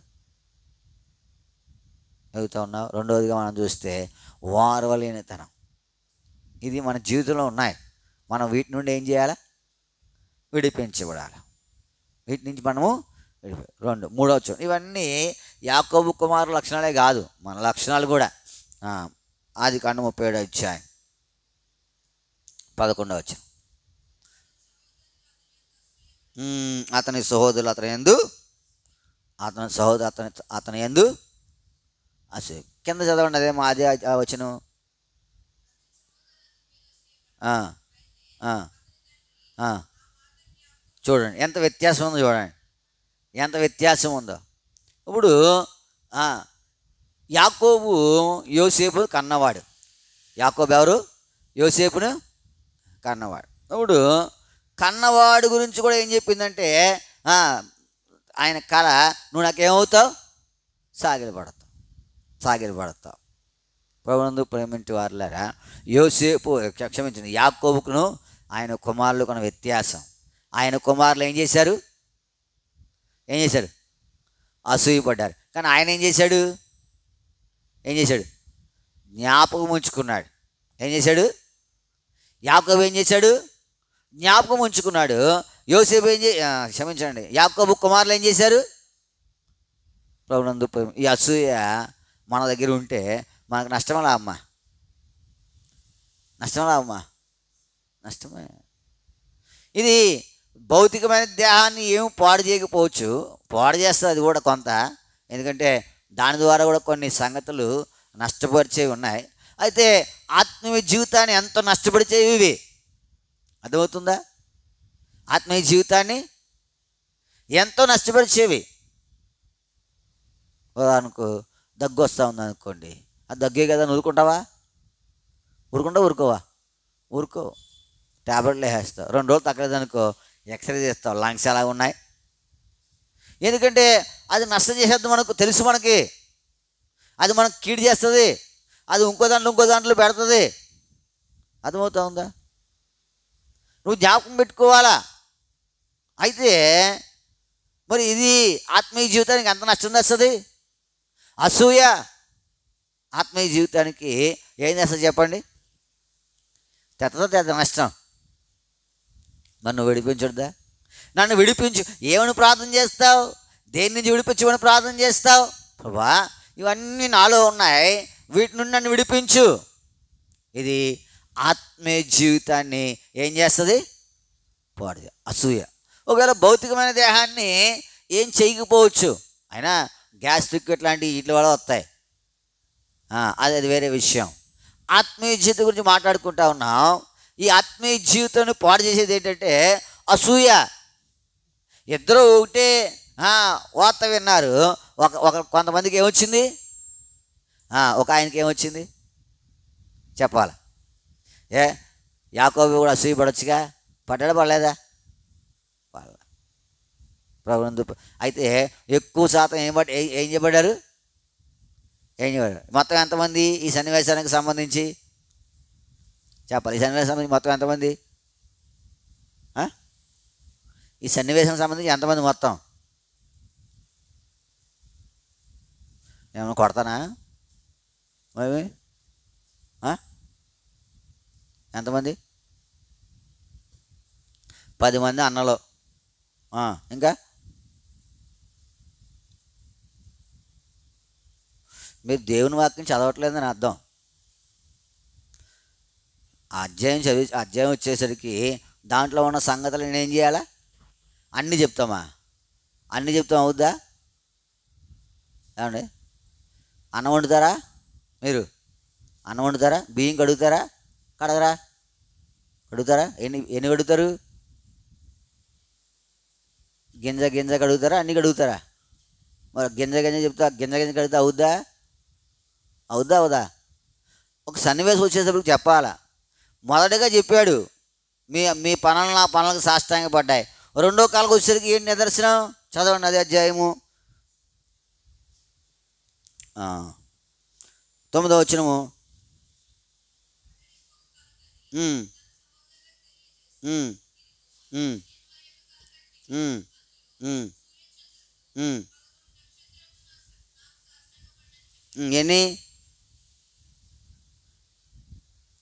A: ఎదుగుతూ ఉన్నావు. రెండవదిగా మనం చూస్తే ఓర్వలేనితనం. ఇది మన జీవితంలో ఉన్నాయి. మనం వీటి నుండి ఏం చేయాలి? విడిపించబడాలి. వీటి నుంచి మనము మూడవ వచనం. ఇవన్నీ యాకోబు కుమారుల లక్షణాలే కాదు, మన లక్షణాలు కూడా. ఆదికాండం 37వ అధ్యాయం 11వ వచనం. అతని సహోదరులు అతని యందు అసలు కింద చదవండి, అదేమో అది వచనం. చూడండి ఎంత వ్యత్యాసం ఉందో, చూడండి ఎంత వ్యత్యాసం ఉందో. ఇప్పుడు యాకోబు యోసేపు కన్నవాడు. యాకోబు ఎవరు? యోసేపును కన్నవాడు. ఇప్పుడు కన్నవాడు గురించి కూడా ఏం చెప్పిందంటే ఆయన కళ, నువ్వు నాకేమవుతావు? సాగిలపడతావు. ప్రభునందు ప్రేమింటి వారులారా, యోసేపు క్షమించండి, యాకోబుకును ఆయన కుమారులకు ఉన్న వ్యత్యాసం. ఆయన కుమారులు ఏం చేశారు? అసూయపడ్డారు. కానీ ఆయన ఏం చేశాడు? జ్ఞాపకం ఉంచుకున్నాడు. ఏం చేశాడు? యాకోబు ఏం చేశాడు? జ్ఞాపకం ఉంచుకున్నాడు. యోసేపు క్షమించండి, యాకోబు కుమారులు ఏం చేశారు? ప్రభునందు ఈ అసూయ మన దగ్గర ఉంటే మనకు నష్టమా లాభమా? నష్టమే. ఇది భౌతికమైన దేహాన్ని ఏమి పాడు చేయకపోవచ్చు, పాడు చేస్తుంది అది కూడా కొంత. ఎందుకంటే దాని ద్వారా కూడా కొన్ని సంగతులు నష్టపరిచేవి ఉన్నాయి. అయితే ఆత్మీయ జీవితాన్ని ఎంతో నష్టపరిచేవి ఇవి. అర్థమవుతుందా? ఆత్మీయ జీవితాన్ని ఎంతో నష్టపరిచేవి. ఉదాహరణకు దగ్గు వస్తూ ఉంది అనుకోండి, ఆ దగ్గే కదా, ఊరుకుంటావా? ఊరుకో. ట్యాబ్లెట్లు వేసేస్తావు. 2 రోజులు తగ్గలేదనుకో, ఎక్స్రే చేస్తావు, లంగ్స్ ఎలా ఉన్నాయి. ఎందుకంటే అది నష్టం చేసేద్దు, మనకు తెలుసు. మనకి అది మనకు కీడు చేస్తుంది, అది ఇంకో దాంట్లో పెడుతుంది. అర్థమవుతా ఉందా? నువ్వు జ్ఞాపకం పెట్టుకోవాలా. అయితే మరి ఇది ఆత్మీయ జీవితానికి ఎంత నష్టం తెస్తుంది? అసూయ ఆత్మీయ జీవితానికి ఏం చేస్తుంది చెప్పండి? తెత్త నష్టం. నన్ను విడిపించుద్దా? నన్ను విడిపించు. ఏమని ప్రార్థన చేస్తావు? దేని నుంచి విడిపించమని ప్రార్థన చేస్తావు? ప్రభా, ఇవన్నీ నాలో ఉన్నాయి, వీటి నుండి నన్ను విడిపించు. ఇది ఆత్మీయ జీవితాన్ని ఏం చేస్తుంది? పాడు. అసూయ. ఒకవేళ భౌతికమైన దేహాన్ని ఏం చేయకపోవచ్చు, అయినా గ్యాస్ట్రిక్ ఇట్లాంటి వీటి వల్ల వస్తాయి, అది వేరే విషయం. ఆత్మీయ జీవితం గురించి మాట్లాడుకుంటా ఉన్నాం. ఈ ఆత్మీయ జీవితాన్ని పాడు చేసేది ఏంటంటే అసూయ. ఇద్దరు ఒకటే వార్త విన్నారు. కొంతమందికి ఏమొచ్చింది? ఒక ఆయనకి ఏమొచ్చింది చెప్పాలి. యాకోబు కూడా అసూయ పడొచ్చుగా, పడలేదా? ప్రభునందు. అయితే ఎక్కువ శాతం ఏం చేయబడ్డారు? మొత్తం ఎంతమంది ఈ సన్నివేశానికి సంబంధించి చెప్పాలి? ఈ సన్నివేశం సంబంధించి మొత్తం ఎంతమంది? ఈ సన్నివేశం సంబంధించి ఎంతమంది మొత్తం? ఏమన్నా కొడతానా? ఎంతమంది? 10 మంది అన్నలో. ఇంకా మీరు దేవుని వాక్యం చదవట్లేదని అర్థం. అధ్యాయం వచ్చేసరికి దాంట్లో ఉన్న సంగతులు నేనేం చేయాలా? అన్నీ చెప్తామా? అవుద్దా? ఏమండి, అన్నం వండుతారా? మీరు అన్నం వండుతారా? బియ్యం కడుగుతారా? కడుగుతారా? ఎన్ని కడుగుతారు? గింజ కడుగుతారా? అన్నీ కడుగుతారా? మరి గింజ చెప్తా, గింజ కడిగితే అవుద్దా? ఒక సన్నివేశం వచ్చేటప్పుడు చెప్పాలా. మొదటగా చెప్పాడు, మీ మీ పనులు నా పనులకు సాష్టాంగపడ్డాయి. రెండో కాలకు వచ్చేసరికి ఏంటి నిదర్శనం? చదవండి అది అధ్యాయము 9వ వచనము. ఎన్ని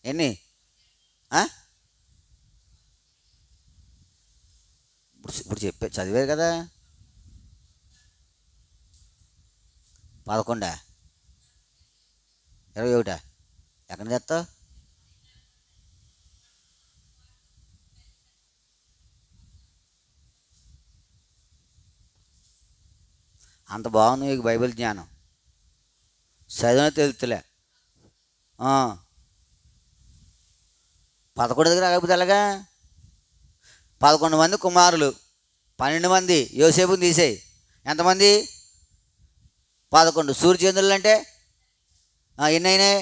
A: ఎన్ని ఇప్పుడు చెప్పే చదివారు కదా. 11, 21 ఎక్కడ చేస్తావు? అంత బాగుంది మీకు బైబిల్ జ్ఞానం, చదివిన తెలుతులే. 11 దగ్గర ఆగిపోతే ఎలాగా? 11 మంది కుమారులు, 12 మంది యోసేపుని తీసేయి. ఎంతమంది? 11. సూర్యచంద్రులు అంటే ఎన్ని అయినాయి?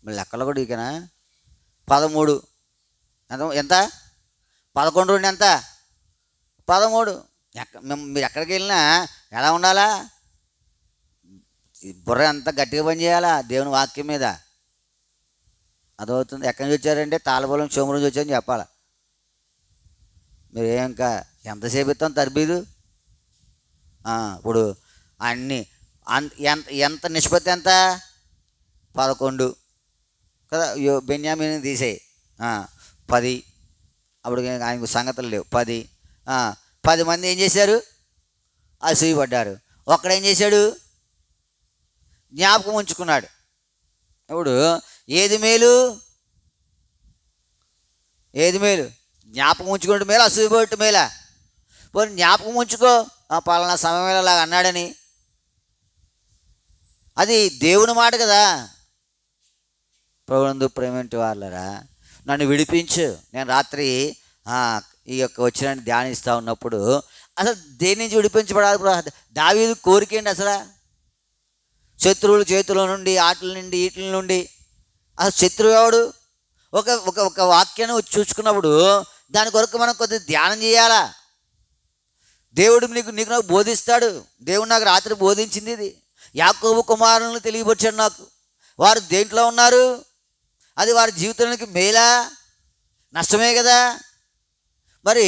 A: లెక్కలు కూడా ఇకనా 13. ఎంత? 11 2 ఎంత? 13. మీరు ఎక్కడికి వెళ్ళినా ఎలా ఉండాలా? బుర్ర ఎంత గట్టిగా పని చేయాలా దేవుని వాక్యం మీద. అదవుతుంది. ఎక్కడి నుంచి వచ్చారంటే తాళపొలం చోము నుంచి వచ్చారని చెప్పాలి. మీరు ఇంకా ఎంతసేపు ఇస్తాం తర్బీదు? ఇప్పుడు అన్నీ ఎంత ఎంత నిష్పత్తి ఎంత? 11 కదా. బెన్యామీని తీసేయి 10. అప్పుడు ఆయనకు సంగతులు లేవు. 10 మంది ఏం చేశారు? అసూయపడ్డారు. ఒక్కడేం చేశాడు? జ్ఞాపకం ఉంచుకున్నాడు. ఇప్పుడు ఏది మేలు? ఏది మేలు? జ్ఞాపకం ఉంచుకోవడం మేలు, అసూయపడటం మేలా? పోనీ జ్ఞాపకం ఉంచుకో, పలానా సమయం అలాగా అన్నాడని. అది దేవుని మాట కదా. ప్రభునందు ప్రేమంటి వాళ్ళరా, నన్ను విడిపించు. నేను రాత్రి ఈ యొక్క వచ్చిన ధ్యానిస్తూ ఉన్నప్పుడు అసలు దేని నుంచి విడిపించబడాలి? దావీదు కోరికేంటి అసలు? శత్రువుల చేతిలో నుండి, ఆటల నుండి, వీటి నుండి. అసలు శత్రువు ఎవడు? ఒక ఒక ఒక వాక్యాన్ని చూసుకున్నప్పుడు దాని కొరకు మనం కొద్దిగా ధ్యానం చేయాలా. దేవుడు నీకు నాకు బోధిస్తాడు. దేవుడు నాకు రాత్రి బోధించింది ఇది. యాకోబు కుమారులను తెలియపరిచాడు నాకు. వారు దేంట్లో ఉన్నారు? అది వారి జీవితానికి మేలా నష్టమే కదా. మరి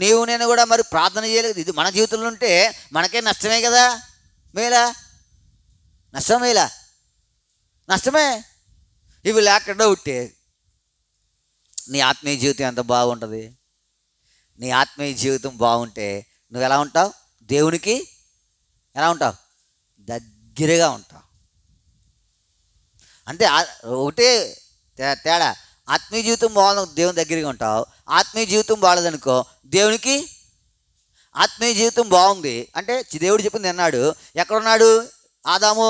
A: నీవు నేను కూడా మరి ప్రార్థన చేయలేదు. ఇది మన జీవితంలో ఉంటే మనకే నష్టమే కదా. మేలా నష్టమేలా? నష్టమే. ఇవి లేకుండా ఉంటే నీ ఆత్మీయ జీవితం ఎంత బాగుంటుంది. నీ ఆత్మీయ జీవితం బాగుంటే నువ్వు ఎలా ఉంటావు? దేవునికి ఎలా ఉంటావు? దగ్గరగా ఉంటావు. అంటే ఒకటే తేడా. ఆత్మీయ జీవితం బాగుంది, దేవుని దగ్గరగా ఉంటావు. ఆత్మీయ జీవితం బాగలేదనుకో, దేవునికి. ఆత్మీయ జీవితం బాగుంది అంటే దేవుడు చెప్పింది అన్నాడు. ఎక్కడున్నాడు ఆదాము?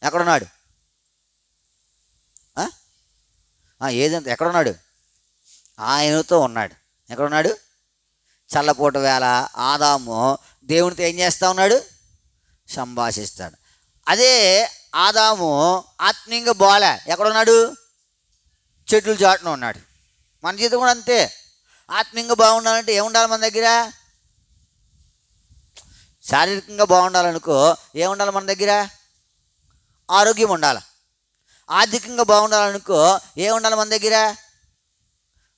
A: ఎక్కడున్నాడు? ఏదంత ఎక్కడున్నాడు? ఆయనతో ఉన్నాడు. ఎక్కడున్నాడు? చల్లపూట వేళ ఆదాము దేవునితో ఏం చేస్తూ ఉన్నాడు? సంభాషిస్తాడు. అదే ఆదాము ఆత్మీయంగా బాలే ఎక్కడున్నాడు? చెట్లు చాటున ఉన్నాడు. మన జీవితం కూడా అంతే. ఆత్మీయంగా బాగుండాలంటే ఏముండాలి మన దగ్గర? శారీరకంగా బాగుండాలనుకో ఏముండాలి మన దగ్గర? ఆరోగ్యం ఉండాలి. ఆర్థికంగా బాగుండాలనుకో ఏముండాలి మన దగ్గర?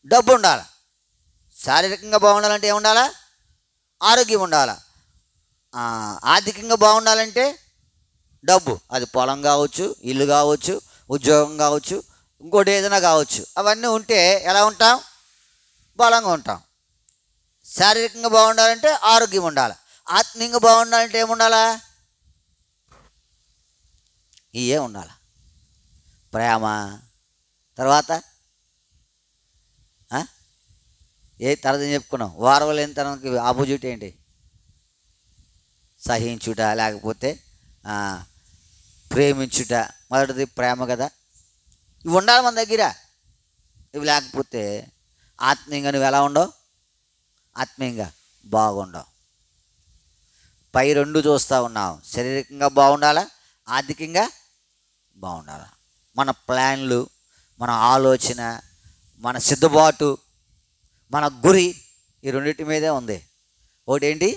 A: డబ్బు ఉండాలి. శారీరకంగా బాగుండాలంటే ఏముండాలా? ఆరోగ్యం ఉండాలి. ఆర్థికంగా బాగుండాలంటే డబ్బు. అది పొలం కావచ్చు, ఇల్లు కావచ్చు, ఉద్యోగం కావచ్చు, ఇంకోటి ఏదైనా కావచ్చు. అవన్నీ ఉంటే ఎలా ఉంటాం? బలంగా ఉంటాం. శారీరకంగా బాగుండాలంటే ఆరోగ్యం ఉండాలి. ఆత్మీయంగా బాగుండాలంటే ఏముండాలా? ఇవే ఉండాలి. ప్రేమ. తర్వాత తర్వాత చెప్పుకున్నాం. వారవలేని తనకి ఆపోజిట్ ఏంటి? సహించుట, లేకపోతే ప్రేమించుట. మొదటిది ప్రేమ కదా. ఇవి ఉండాలి మన దగ్గర. ఇవి లేకపోతే ఆత్మీయంగా నువ్వు ఎలా ఉండవు? ఆత్మీయంగా బాగుండవు. పై రెండు చూస్తూ ఉన్నాం. శారీరకంగా బాగుండాలా, ఆర్థికంగా బాగుండాలా. మన ప్లాన్లు, మన ఆలోచన, మన సిద్ధపాటు, మన గురి ఈ రెండింటి మీదే ఉంది. ఒకటి ఏంటి?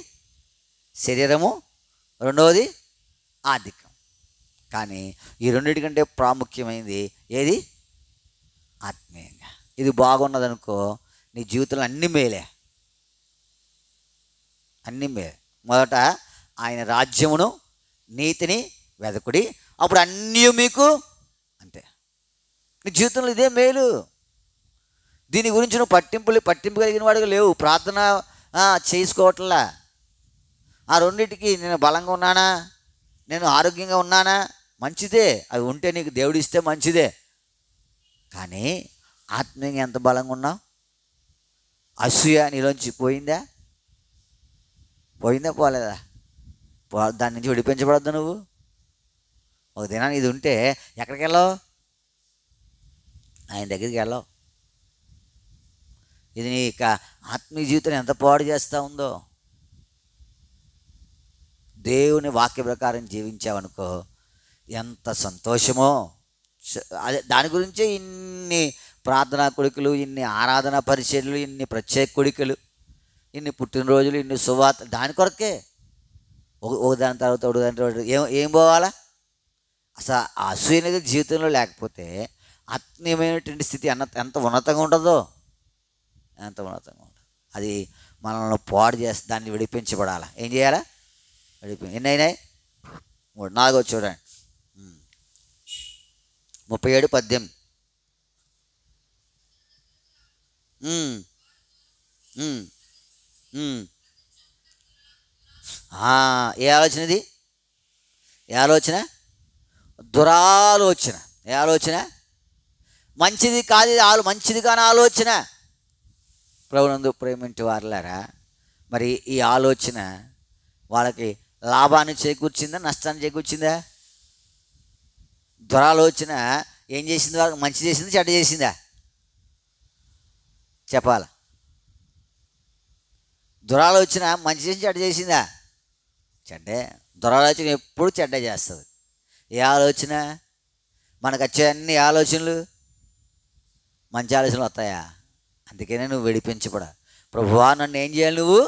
A: శరీరము, రెండవది ఆర్థికం. కానీ ఈ రెండింటికంటే ప్రాముఖ్యమైనది ఏది? ఆత్మీయంగా. ఇది బాగున్నదనుకో నీ జీవితంలో అన్ని మేలే, అన్ని మేలే. మొదట ఆయన రాజ్యమును నీతిని వెదకుడి, అప్పుడు అన్నీ మీకు. అంతే, నీ జీవితంలో ఇదే మేలు. దీని గురించి నువ్వు పట్టింపు కలిగిన వాడిగా లేవు. ప్రార్థన చేసుకోవట్లా. ఆ రెండింటికి నేను బలంగా ఉన్నానా, నేను ఆరోగ్యంగా ఉన్నానా, మంచిదే. అవి ఉంటే నీకు దేవుడు ఇస్తే మంచిదే. కానీ ఆత్మీయంగా ఎంత బలంగా ఉన్నావు? అసూయ నీలోంచి పోయిందా? పోలేదా? దాని నుంచి విడిపించబడద్దు నువ్వు. ఒక దినాన్ని ఇది ఉంటే ఎక్కడికి వెళ్ళావు? ఆయన దగ్గరికి వెళ్ళావు. ఇది నీ ఆత్మీయ జీవితం ఎంత పాడు చేస్తూ ఉందో. దేవుని వాక్య ప్రకారం జీవించావనుకో ఎంత సంతోషమో. అదే దాని గురించే ఇన్ని ప్రార్థనా కొడుకులు, ఇన్ని ఆరాధన పరిచర్యలు, ఇన్ని ప్రత్యేక కొడుకులు, ఇన్ని పుట్టినరోజులు, ఇన్ని సువార్త. దాని కొరకే ఒక దాని తర్వాత ఒక దాని తర్వాత ఏం పోవాలా? అసలు ఆ అసూయ అనేది జీవితంలో లేకపోతే ఆత్మీయమైనటువంటి స్థితి ఎంత ఉన్నతంగా ఉంటుందో, ఎంత ఉన్నతంగా ఉంటుంది. అది మనల్ని పాడు చేస్తే దాన్ని విడిపించబడాలా. ఏం చేయాలా? ఎన్ని అయినాయి? 3, 4 చూడండి. 37:18. ఏ ఆలోచన ఇది? ఏ ఆలోచన? దురాలోచన. ఏ ఆలోచన? మంచిది కాదు. మంచిది కాని ఆలోచన. ప్రభునందు ప్రేమింటి వారలారా, మరి ఈ ఆలోచన వాళ్ళకి లాభాన్ని చేకూర్చిందా, నష్టాన్ని చేకూర్చిందా? దురాలోచన ఏం చేసింది? వాళ్ళకి మంచి చేసిందా, చెడ్డ చేసిందా? చెప్పాల. దురాలోచన మంచి చేసి చెడ్డ చేసిందా? చెడ్డే. దురాలోచన ఎప్పుడు చెడ్డ చేస్తుంది. ఏ ఆలోచన? మనకు వచ్చే అన్ని ఆలోచనలు మంచి ఆలోచనలు వస్తాయా? అందుకనే నువ్వు విడిపించబడా. ప్రభువా నన్ను ఏం చేయాలి? నువ్వు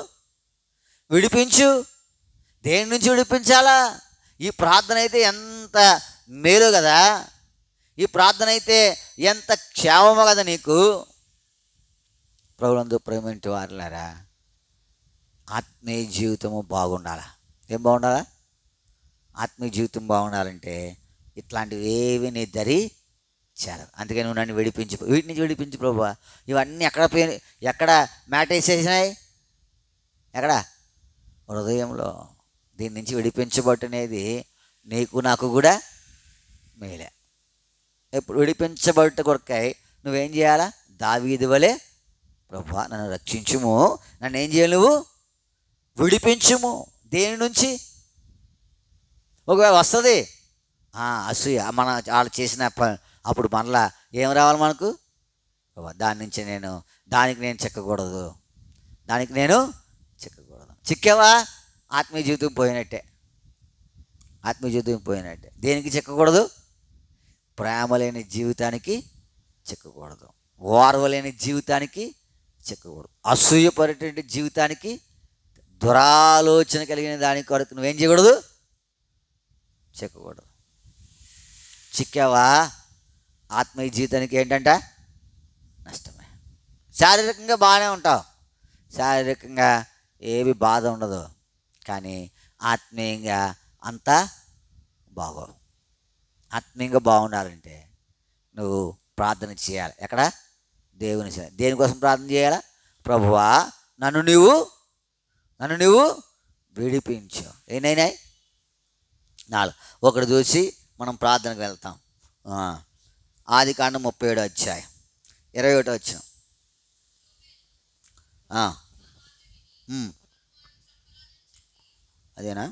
A: విడిపించు. దేని నుంచి విడిపించాలా? ఈ ప్రార్థన అయితే ఎంత మేలు కదా, ఈ ప్రార్థన అయితే ఎంత క్షేమమో కదా నీకు. ప్రభునందు ప్రేమింటి వారలారా, ఆత్మీయ జీవితము బాగుండాలా. ఏం బాగుండాలా? ఆత్మీయ జీవితం బాగుండాలంటే ఇట్లాంటివి ఏవి నీ దరి చేరవు. అందుకని నువ్వు నన్ను విడిపించు, వీటి నుంచి విడిపించు ప్రభువా. ఇవన్నీ ఎక్కడ మ్యాట్ వేసేసినాయి? ఎక్కడ? హృదయంలో. దీని నుంచి విడిపించబట్టనేది నీకు నాకు కూడా మేలే. ఎప్పుడు విడిపించబట్ట కొరకై నువ్వేం చేయాలా? దావీదు వలె ప్రభువా నన్ను రక్షించుము, నన్ను ఏం చేయాలి? నువ్వు విడిపించుము. దేని నుంచి? ఒకవేళ వస్తుంది అసూయ, మన వాళ్ళు చేసిన అప్పుడు మరలా ఏం రావాలి మనకు? దానికి నేను చిక్కకూడదు, దానికి నేను చిక్కకూడదు. చిక్కావా? ఆత్మీయ జీవితం పోయినట్టే. ఆత్మీయ జీవితం పోయినట్టే. దేనికి చిక్కకూడదు? ప్రేమ లేని జీవితానికి చిక్కకూడదు, ఓర్వలేని జీవితానికి చిక్కకూడదు, అసూయపడేటువంటి జీవితానికి, దురాలోచన కలిగిన దాని కొరకు నువ్వేం చేయకూడదు? చిక్కకూడదు. చిక్కావా? ఆత్మీయ జీవితానికి ఏంటంట? నష్టమే. శారీరకంగా బాగానే ఉంటావు, శారీరకంగా ఏవి బాధ ఉండదు, కానీ ఆత్మీయంగా అంతా బాగోవు. ఆత్మీయంగా బాగుండాలంటే నువ్వు ప్రార్థన చేయాలి. ఎక్కడ? దేవుని. దేనికోసం ప్రార్థన చేయాలా? ప్రభువా నన్ను నువ్వు విడిపించు. ఏనైనాయి? 4. ఒకటి చూసి మనం ప్రార్థనకు వెళ్తాం. ఆదికాండం 37:21. అదేనా?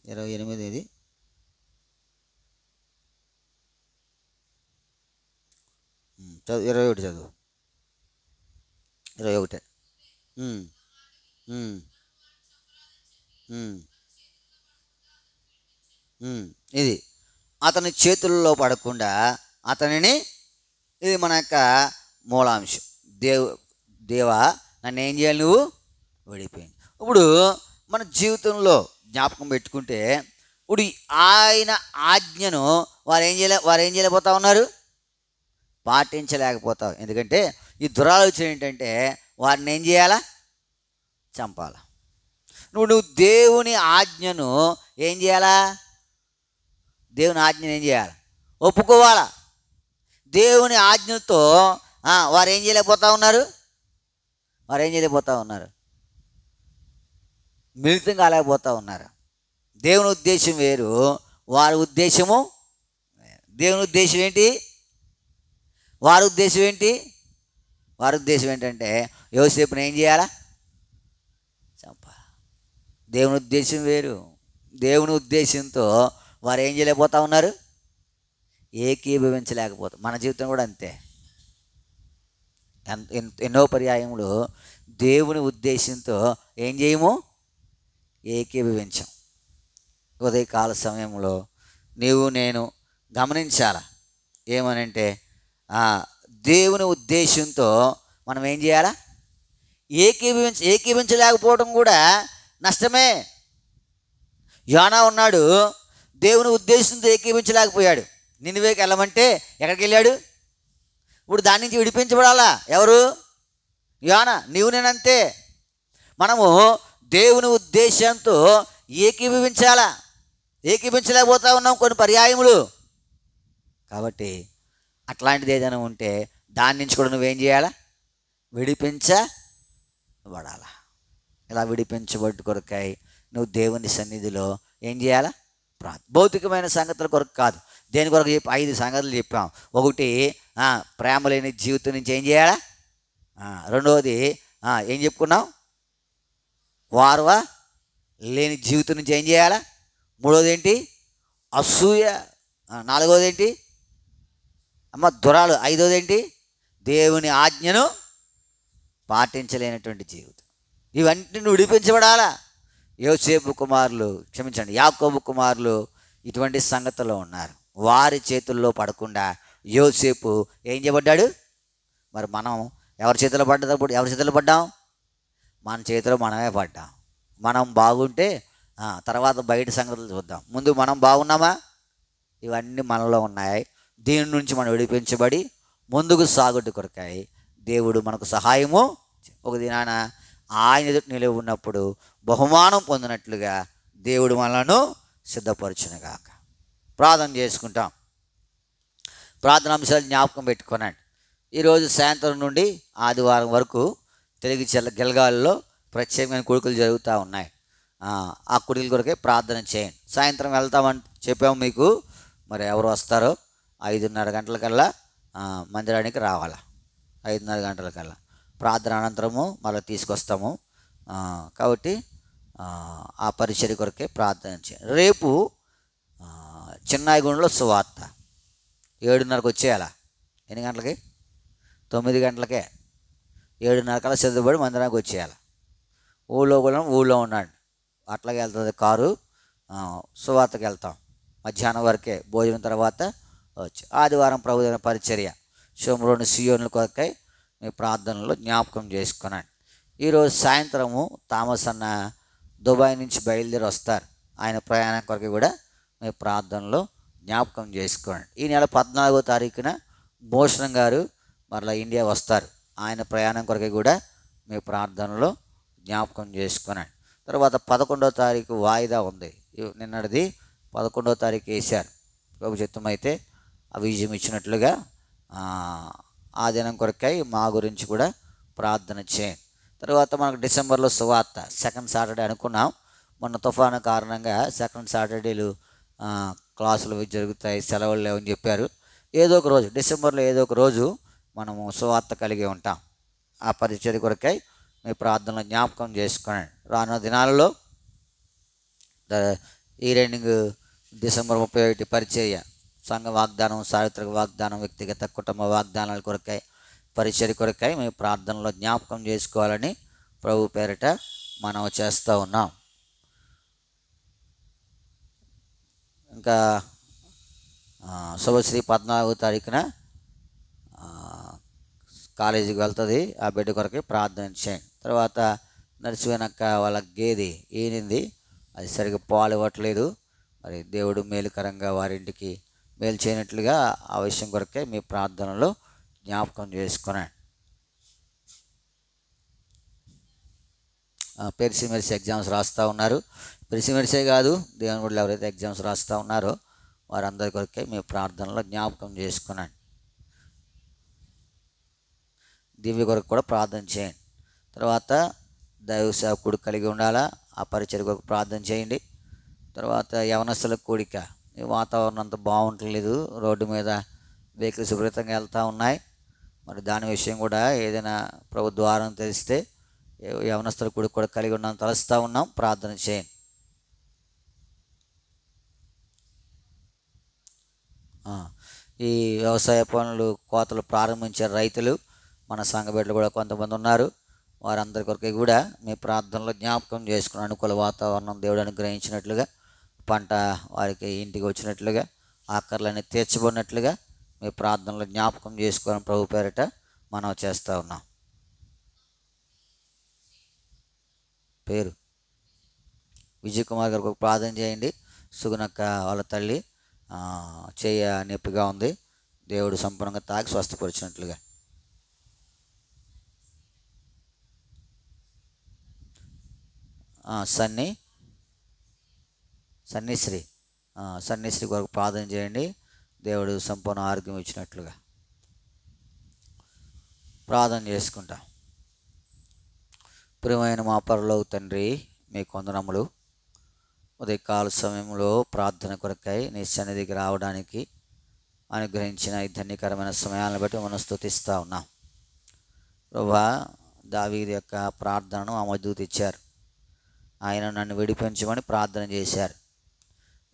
A: 28 ఇది. చదువు 21 చదువు. 21. ఉమ్, ఉమ్, ఉమ్, ఉమ్. ఇది అతని చేతుల్లో పడకుండా అతనిని, ఇది మన యొక్క మూలాంశం. దేవా నన్ను ఏం చేయాలి, నువ్వు విడిపోయింది. ఇప్పుడు మన జీవితంలో జ్ఞాపకం పెట్టుకుంటే, ఇప్పుడు ఆయన ఆజ్ఞను వారు ఏం చేయలేకపోతా ఉన్నారు, పాటించలేకపోతావు. ఎందుకంటే ఈ దురాలోచన ఏంటంటే వారిని ఏం చేయాలా, చంపాలా. నువ్వు దేవుని ఆజ్ఞను ఏం చేయాలా, దేవుని ఆజ్ఞను ఏం చేయాలి, ఒప్పుకోవాలా. దేవుని ఆజ్ఞతో వారు ఏం చేయలేకపోతా ఉన్నారు, మిళితం కాలేకపోతా ఉన్నారు. దేవుని ఉద్దేశం వేరు, వారి ఉద్దేశము వేరు. దేవుని ఉద్దేశం ఏంటి, వారి ఉద్దేశం ఏంటి, వారి ఉద్దేశం ఏంటంటే యోసేపుని ఏం చేయాలా, చంపాలి. దేవుని ఉద్దేశం వేరు. దేవుని ఉద్దేశంతో వారు ఏం చేయలేకపోతా ఉన్నారు, ఏకీభవించలేకపోతాం. మన జీవితం కూడా అంతే. ఎన్నో పర్యాయములు దేవుని ఉద్దేశంతో ఏం చేయము, ఏకీభవించం. ఉదయకాల సమయంలో నీవు నేను గమనించాల, ఏమనంటే దేవుని ఉద్దేశంతో మనం ఏం చేయాలా, ఏకీభవించలేకపోవడం కూడా నష్టమే. యోనా ఉన్నాడు, దేవుని ఉద్దేశంతో ఏకీభవించలేకపోయాడు. నినివేకి వెళ్ళమంటే ఎక్కడికి వెళ్ళాడు, ఇప్పుడు దాని నుంచి విడిపించబడాలా ఎవరు, యోనా. నీవు నేనంతే. మనము దేవుని ఉద్దేశంతో ఏకీభవించలేకపోతా ఉన్నాం కొన్ని పర్యాయములు. కాబట్టి అట్లాంటిది ఏదైనా ఉంటే దాని నుంచి కూడా నువ్వేం చేయాలా, విడిపించబడాలా. ఇలా విడిపించబడ్డ కొరకాయి నువ్వు దేవుని సన్నిధిలో ఏం చేయాలా, భౌతికమైన సంగతుల కొరకు కాదు, దేని కొరకు 5 సంగతులు చెప్పాం. ఒకటి, ప్రేమ లేని జీవితం నుంచి ఏం చేయాలా. రెండవది ఏం చెప్పుకున్నాం, వార్వ లేని జీవితం నుంచి ఏం చేయాలా. మూడవది ఏంటి, అసూయ. నాలుగవది ఏంటి, దురాలు. ఐదవది ఏంటి, దేవుని ఆజ్ఞను పాటించలేనటువంటి జీవితం. ఇవన్నీ నువ్వు విడిపించబడాలా. యాకోబు కుమారులు ఇటువంటి సంగతుల్లో ఉన్నారు. వారి చేతుల్లో పడకుండా యోసేపు ఏం చేయబడ్డాడు. మరి మనం ఎవరి చేతిలో పడ్డాం, మన చేతిలో మనమే పడ్డాం. మనం బాగుంటే తర్వాత బయట సంగతులు చూద్దాం. ముందు మనం బాగున్నామా, ఇవన్నీ మనలో ఉన్నాయి. దీని నుంచి మనం విడిపించబడి ముందుకు సాగుడు కొరకాయి దేవుడు మనకు సహాయము. ఒక దినాన ఆయన ఎదుట నిలిచి ఉన్నప్పుడు బహుమానం పొందినట్లుగా దేవుడు మనలను సిద్ధపరచునుగాక. ప్రార్థన చేసుకుంటాం. ప్రార్థన అంశాలు జ్ఞాపకం పెట్టుకోనండి. ఈరోజు సాయంత్రం నుండి ఆదివారం వరకు తెలుగు గిల్గాల్లో ప్రత్యేకమైన కొడుకులు జరుగుతూ ఉన్నాయి. ఆ కొడుకుల కొరకే ప్రార్థన చేయండి. సాయంత్రం వెళ్తామని చెప్పాము మీకు. మరి ఎవరు వస్తారో 5:30 గంటలకల్లా మందిరానికి రావాలా. 5:30 గంటలకల్లా ప్రార్థన అనంతరము మళ్ళీ తీసుకొస్తాము. కాబట్టి ఆ పరిచర్య కొరకే ప్రార్థన చేయండి. రేపు చిన్నాయిగూడలో సువార్త 7:30కి వచ్చేయాలా. ఎన్ని గంటలకి, 9 గంటలకే. 7:30 కల్లా సిద్ధపడి మందిరానికి వచ్చేయాలి. ఊళ్ళో ఉన్నాడు. అట్లాగే వెళ్తుంది కారు. సువార్తకి వెళ్తాం. మధ్యాహ్నం వరకే, భోజనం తర్వాత వచ్చి ఆదివారం ప్రభుత్వ పరిచర్య సోమరోని సియోనుల కొరకై మీ ప్రార్థనలో జ్ఞాపకం చేసుకున్నాను. ఈరోజు సాయంత్రము థామస్ అన్న దుబాయ్ నుంచి బయలుదేరి వస్తారు. ఆయన ప్రయాణం కొరకు కూడా మీ ప్రార్థనలో జ్ఞాపకం చేసుకోండి. ఈ నెల 14వ తారీఖున భూషణం గారు మరలా ఇండియా వస్తారు. ఆయన ప్రయాణం కొరకు కూడా మీ ప్రార్థనలో జ్ఞాపకం చేసుకున్నాను. తర్వాత 11వ తారీఖు వాయిదా ఉంది. నిన్నటిది 11వ తారీఖు వేశారు. ప్రభు చిత్తం అయితే ఆ విజయం ఇచ్చినట్లుగా ఆ దినం కొరకై మా గురించి కూడా ప్రార్థన చేయండి. తర్వాత మనకు డిసెంబర్లో సువార్త సెకండ్ సాటర్డే అనుకున్నాం. మొన్న తుఫాను కారణంగా సెకండ్ సాటర్డేలు క్లాసులు జరుగుతాయి, సెలవులు లేవని చెప్పారు. ఏదో ఒక రోజు డిసెంబర్లో ఏదో ఒక రోజు మనము సువార్త కలిగి ఉంటాం. ఆ పరిచర్య కొరకై మీ ప్రార్థనలో జ్ఞాపకం చేసుకోండి. రానున్న దినాలలో ఈ రెండింగ్ డిసెంబర్ 31 పరిచర్య, సంఘ వాగ్దానం, చారిత్రక వాగ్దానం, వ్యక్తిగత కుటుంబ వాగ్దానాల కొరకై, పరిచర్య కొరకై మీ ప్రార్థనలో జ్ఞాపకం చేసుకోవాలని ప్రభు పేరిట మనం చేస్తూ ఉన్నాం. ఇంకా శుభశ్రీ 14వ తారీఖున కాలేజీకి వెళ్తుంది. ఆ బిడ్డ కొరకే ప్రార్థన చేయండి. తర్వాత నడిచిపోయినాక వాళ్ళ గేదె ఈనింది, అది సరిగ్గా పాలు ఇవ్వట్లేదు. మరి దేవుడు మేలుకరంగా వారింటికి మేలు చేయనట్లుగా ఆ విషయం కొరకే మీ ప్రార్థనలో జ్ఞాపకం చేసుకున్నాను. పెరిసిమెరిసి ఎగ్జామ్స్ రాస్తూ ఉన్నారు. పెరిసిమెరిసే కాదు, దేవుని కూడా ఎవరైతే ఎగ్జామ్స్ రాస్తూ ఉన్నారో వారందరి కొరకే మీ ప్రార్థనలో జ్ఞాపకం చేసుకున్నాను. దివ్య కొరకు కూడా ప్రార్థన చేయండి. తర్వాత దైవ సేవకుడు కలిగి ఉండాలా, ఆ పరిచర్య కొరకు ప్రార్థన చేయండి. తర్వాత యవనస్తుల కూడిక, ఈ వాతావరణం అంతా బాగుంటలేదు, రోడ్డు మీద వెహికల్స్ విపరీతంగా వెళ్తూ ఉన్నాయి. మరి దాని విషయం కూడా ఏదైనా ప్రభు ద్వారం తెలిస్తే యవనస్తుల కూడిక కూడా కలిగి ఉన్నాం, తలుస్తూ ఉన్నాం, ప్రార్థన చేయండి. ఈ వ్యవసాయ పనులు కోతలు ప్రారంభించారు రైతులు, మన సంఘ బిడ్డలు కూడా కొంతమంది ఉన్నారు. వారందరి కొరకే కూడా మీ ప్రార్థనలో జ్ఞాపకం చేసుకుని అనుకూల వాతావరణం దేవుడు అనుగ్రహించినట్లుగా, పంట వారికి ఇంటికి వచ్చినట్లుగా, ఆకర్లన్నీ తీర్చబడినట్లుగా మీ ప్రార్థనలో జ్ఞాపకం చేసుకోవాలని ప్రభు పేరిట మనం చేస్తూ ఉన్నాం. పేరు విజయ్ కుమార్ గారికి ఒక ప్రార్థన చేయండి. సుగుణక్క వాళ్ళ తల్లి చేయ నొప్పిగా ఉంది, దేవుడు సంపూర్ణంగా తాకి స్వస్థపరిచినట్లుగా. సన్నిశ్రీ కొరకు ప్రార్థన చేయండి, దేవుడు సంపూర్ణ ఆరోగ్యం ఇచ్చినట్లుగా ప్రార్థన చేసుకుంటాం. ప్రియమైన మా పరలోక తండ్రి, మీకు వందనములు. ఉదయకాల సమయంలో ప్రార్థన కొరకై నీ సన్నిధికి రావడానికి అనుగ్రహించిన ఈ ధన్యకరమైన సమయాలను బట్టి మనం స్తుతిస్తూ ఉన్నాం. ప్రభువా, దావీదు యొక్క ప్రార్థనను ఆ మధ్య ఇచ్చారు. ఆయన నన్ను విడిపించమని ప్రార్థన చేశారు.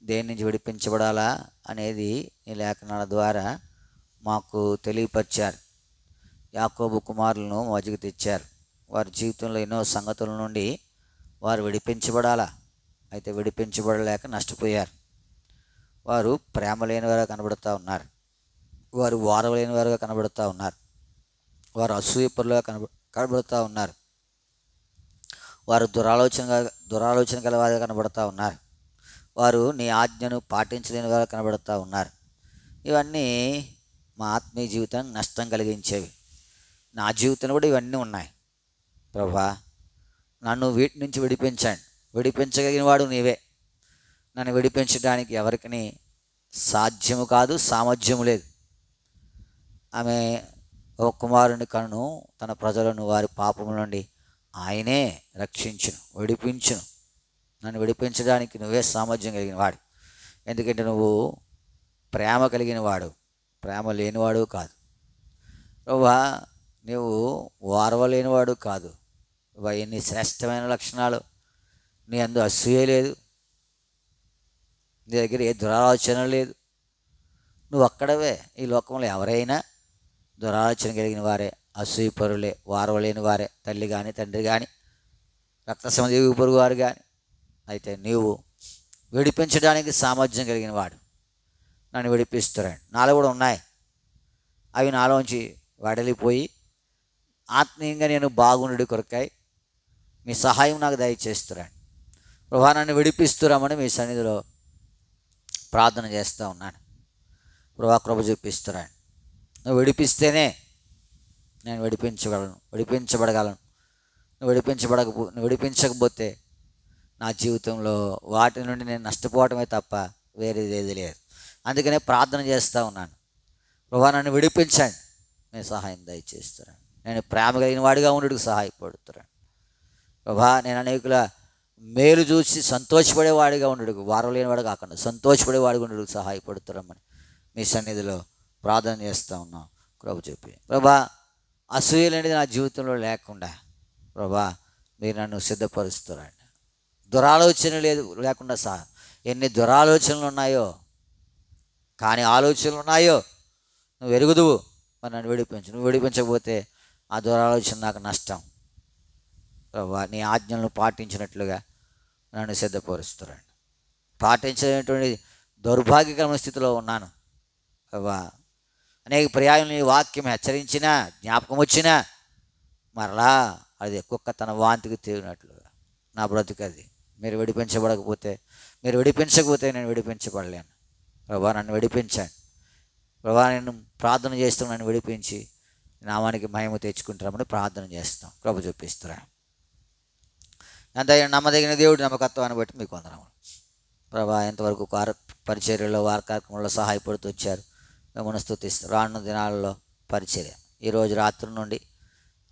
A: దేని నుంచి విడిపించబడాలా అనేది ఈ లేఖనాల ద్వారా మాకు తెలియపరిచారు. యాకోబు కుమారులను మధ్యకు తెచ్చారు. వారి జీవితంలో ఎన్నో సంగతుల నుండి వారు విడిపించబడాలా, అయితే విడిపించబడలేక నష్టపోయారు. వారు ప్రేమ లేని వారుగా కనబడుతూ ఉన్నారు, వారు వారవలేని వారుగా కనబడుతూ ఉన్నారు, వారు అసూయపరులుగా కనబడుతూ ఉన్నారు, వారు దురాలోచన గల వారుగా కనబడుతూ ఉన్నారు, వారు నీ ఆజ్ఞను పాటించలేని వారు కనబడుతూ ఉన్నారు. ఇవన్నీ మా ఆత్మీయ జీవితానికి నష్టం కలిగించేవి. నా జీవితంలో కూడా ఇవన్నీ ఉన్నాయి. ప్రభా, నన్ను వీటి నుంచి విడిపించండి. విడిపించగలిగిన వాడు నీవే. నన్ను విడిపించడానికి ఎవరికి సాధ్యము కాదు, సామర్థ్యము లేదు. ఆమె ఒక కుమారుని కను తన ప్రజలను వారి పాపముల నుండి ఆయనే రక్షించును, విడిపించును. నన్ను విడిపించడానికి నువ్వే సామర్థ్యం కలిగిన వాడు. ఎందుకంటే నువ్వు ప్రేమ కలిగిన వాడు, ప్రేమ లేనివాడు కాదు. నువ్వా నువ్వు వారవలేనివాడు కాదు. ఎన్ని శ్రేష్టమైన లక్షణాలు! నీ అందు అసూయ లేదు, నీ దగ్గర ఏ దురాలోచన లేదు. నువ్వు అక్కడవే. ఈ లోకంలో ఎవరైనా దురాలోచన కలిగిన వారే, అసూయపరులే, వారవలేని వారే, తల్లి కానీ తండ్రి కానీ రక్త సంబంధి పొరుగు వారు కానీ. అయితే నీవు విడిపించడానికి సామర్థ్యం కలిగిన వాడు. నన్ను విడిపిస్తున్నాడు. నాలో కూడా ఉన్నాయి. అవి నాలోంచి వడలిపోయి ఆత్మీయంగా నేను బాగుండు కొరకాయి మీ సహాయం నాకు దయచేస్తున్నాడు. ప్రభా, నన్ను విడిపిస్తున్నామని మీ సన్నిధిలో ప్రార్థన చేస్తూ ఉన్నాను. ప్రభా, కృప చూపిస్తున్నాడు. నువ్వు విడిపిస్తేనే నేను విడిపించబడగలను. నువ్వు విడిపించకపోతే నా జీవితంలో వాటి నుండి నేను నష్టపోవటమే తప్ప వేరేది ఏది లేదు. అందుకనే ప్రార్థన చేస్తూ ఉన్నాను. ప్రభా, నన్ను విడిపించండి, నేను సహాయం దయచేస్తున్నాను. నేను ప్రేమ కలిగిన వాడిగా ఉండేందుకు సహాయపడుతున్నాను. ప్రభా, నేను అనేకుల మేలు చూసి సంతోషపడేవాడిగా ఉండేందుకు, వారలేనివాడు కాకుండా సంతోషపడేవాడిగా ఉండేందుకు సహాయపడుతున్నామని మీ సన్నిధిలో ప్రార్థన చేస్తూ ఉన్నాం. కృప చూపి ప్రభా, అసూయలు అనేది నా జీవితంలో లేకుండా ప్రభా మీరు నన్ను సిద్ధపరుస్తున్నాను. దురాలోచన లేకుండా ఎన్ని దురాలోచనలు ఉన్నాయో, కానీ ఆలోచనలు ఉన్నాయో నువ్వు ఎరుగుదువు. మరి నన్ను విడిపించు. నువ్వు విడిపించకపోతే ఆ దురాలోచన నాకు నష్టం. ప్రభువా, నీ ఆజ్ఞలను పాటించినట్లుగా నన్ను సిద్ధపరుస్తున్నాను. పాటించేటువంటి దౌర్భాగ్యకరమైన స్థితిలో ఉన్నాను ప్రభువా. అనేక పర్యాయం నీ వాక్యం హెచ్చరించినా, జ్ఞాపకం వచ్చినా మరలా అది కుక్క తన వాంతికి తీరినట్లుగా నా బ్రతుకు అది. మీరు విడిపించకపోతే నేను విడిపించబడలేను. ప్రభువా, నన్ను విడిపించండి. ప్రభువా, నేను ప్రార్థన చేస్తూ నన్ను విడిపించి నామానికి మహిమ తెచ్చుకుంటామని ప్రార్థన చేస్తాం. ప్రభు చూపిస్తున్నా. ఎంత నమ్మదగిన దేవుడు, నమ్మకత్వాన్ని బట్టి మీకు వందనములు ప్రభువా. ఎంతవరకు పరిచర్యలో వార కార్యక్రమంలో సహాయపడుతూ వచ్చారు, మిమ్మల్ని స్తుతిస్తాం. రానున్న దినాలలో పరిచర్య ఈరోజు రాత్రి నుండి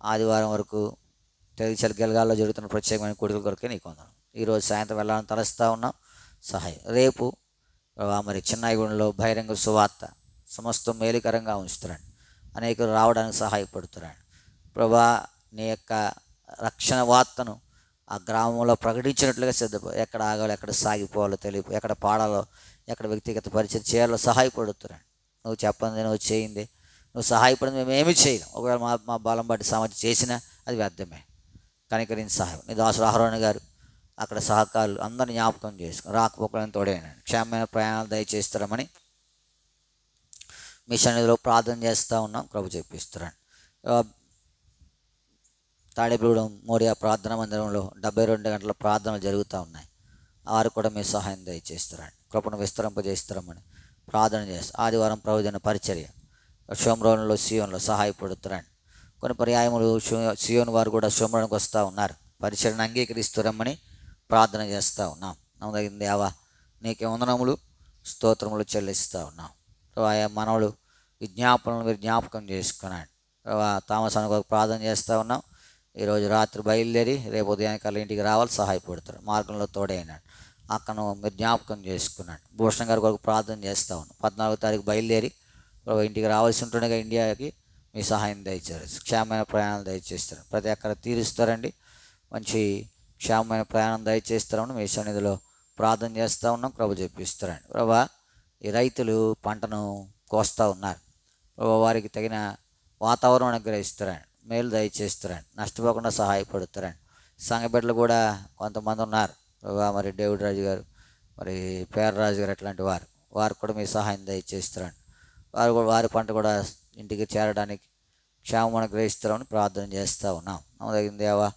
A: ఆదివారం వరకు తెలుగు గెలగాల్లో జరుగుతున్న ప్రత్యేకమైన కూడికల కొరకే నీకు వందనం. ఈరోజు సాయంత్రం వెళ్ళాలని తలస్తూ ఉన్నాం. సహాయం రేపు మరి చిన్నాయిగూడెంలో బహిరంగ సువార్త సమస్తం మేలుకరంగా ఉంచుతున్నాడు. అనేకులు రావడానికి సహాయపడుతున్నాడు. ప్రభా, నీ యొక్క రక్షణ వార్తను ఆ గ్రామంలో ప్రకటించినట్లుగా ఎక్కడ ఆగాలో, ఎక్కడ సాగిపోవాలో తెలియదు, ఎక్కడ పాడాలో, ఎక్కడ వ్యక్తిగత పరిచయం చేయాలో సహాయపడుతున్నాడు. నువ్వు చెప్పండి, నువ్వు చేయింది, నువ్వు సహాయపడింది మేము ఏమీ చేయలేం. ఒకవేళ మా బలం బట్టి సామర్థ్యం చేసినా అది వ్యర్థమే. కనికరించి సహాయం. నీ దాసుడు అహరోన్ గారు అక్కడ సహకారులు అందరిని జ్ఞాపకం చేసుకుని రాకపోకలను తోడైనాడు. క్షేమమైన ప్రయాణాలు దయచేస్తారమని మీ సన్నిధిలో ప్రార్థన చేస్తూ ఉన్నాం. ప్రభు చెప్పిస్తున్నాను. తాడేపూడెం మోరియా ప్రార్థనా మందిరంలో 72 గంటల ప్రార్థనలు జరుగుతూ ఉన్నాయి. వారు కూడా మీ సహాయం దయచేస్తారండి. కృపను విస్తరింపజేస్తారమని ప్రార్థన చేస్తారు. ఆదివారం ప్రభుజన పరిచర్య షోమ్రోన్లో సియోన్లో సహాయపడుతున్నారండి. కొన్ని పర్యాయములు సియోన్ వారు కూడా షోమ్రోన్కి వస్తూ ఉన్నారు. పరిచర్యను అంగీకరిస్తురమ్మని ప్రార్థన చేస్తూ ఉన్నాం. నమ్మదగిన దేవా, నీకే వందనములు స్తోత్రములు చెల్లిస్తూ ఉన్నాం. ఆయా మనవులు విజ్ఞాపనలు మీరు జ్ఞాపకం చేసుకున్నాడు. తామస్ అని ప్రార్థన చేస్తూ ఉన్నాం. ఈరోజు రాత్రి బయలుదేరి రేపు ఉదయానికల్లా ఇంటికి రావాలి, సహాయపడతారు. మార్గంలో తోడైనాడు. అక్కను మీరు జ్ఞాపకం చేసుకున్నాడు. భూషణ్ గారి కొరకు ప్రార్థన చేస్తూ ఉన్నాం. 14వ తారీఖు బయలుదేరి ఇంటికి రావాల్సి ఉంటుండగా ఇండియాకి మీ సహాయం దయచేస్తారు. క్షేమమైన ప్రయాణాలు దయచేస్తారు. ప్రతి ఒక్కరు తీరుస్తారండి. మంచి క్షేమమైన ప్రయాణం దయచేస్తారని మీ సన్నిధిలో ప్రార్థన చేస్తూ ఉన్నాం. ప్రభు చెప్పిస్తారండి. ప్రభా, ఈ రైతులు పంటను కోస్తూ ఉన్నారు. ప్రభు వారికి తగిన వాతావరణం అనుగ్రహిస్తారండి. మేలు దయచేస్తారండి. నష్టపోకుండా సహాయపడుతారండి. సంఘ బిడ్డలు కూడా కొంతమంది ఉన్నారు. మరి డేవిడ్ రాజు గారు, మరి పేర్రాజు గారు, అట్లాంటి వారు కూడా మీ సహాయం దయచేస్తారండి. వారి పంట కూడా ఇంటికి చేరడానికి క్షేమం అనుగ్రహిస్తారని ప్రార్థన చేస్తూ ఉన్నాం. నమ్మదగిన దేవా,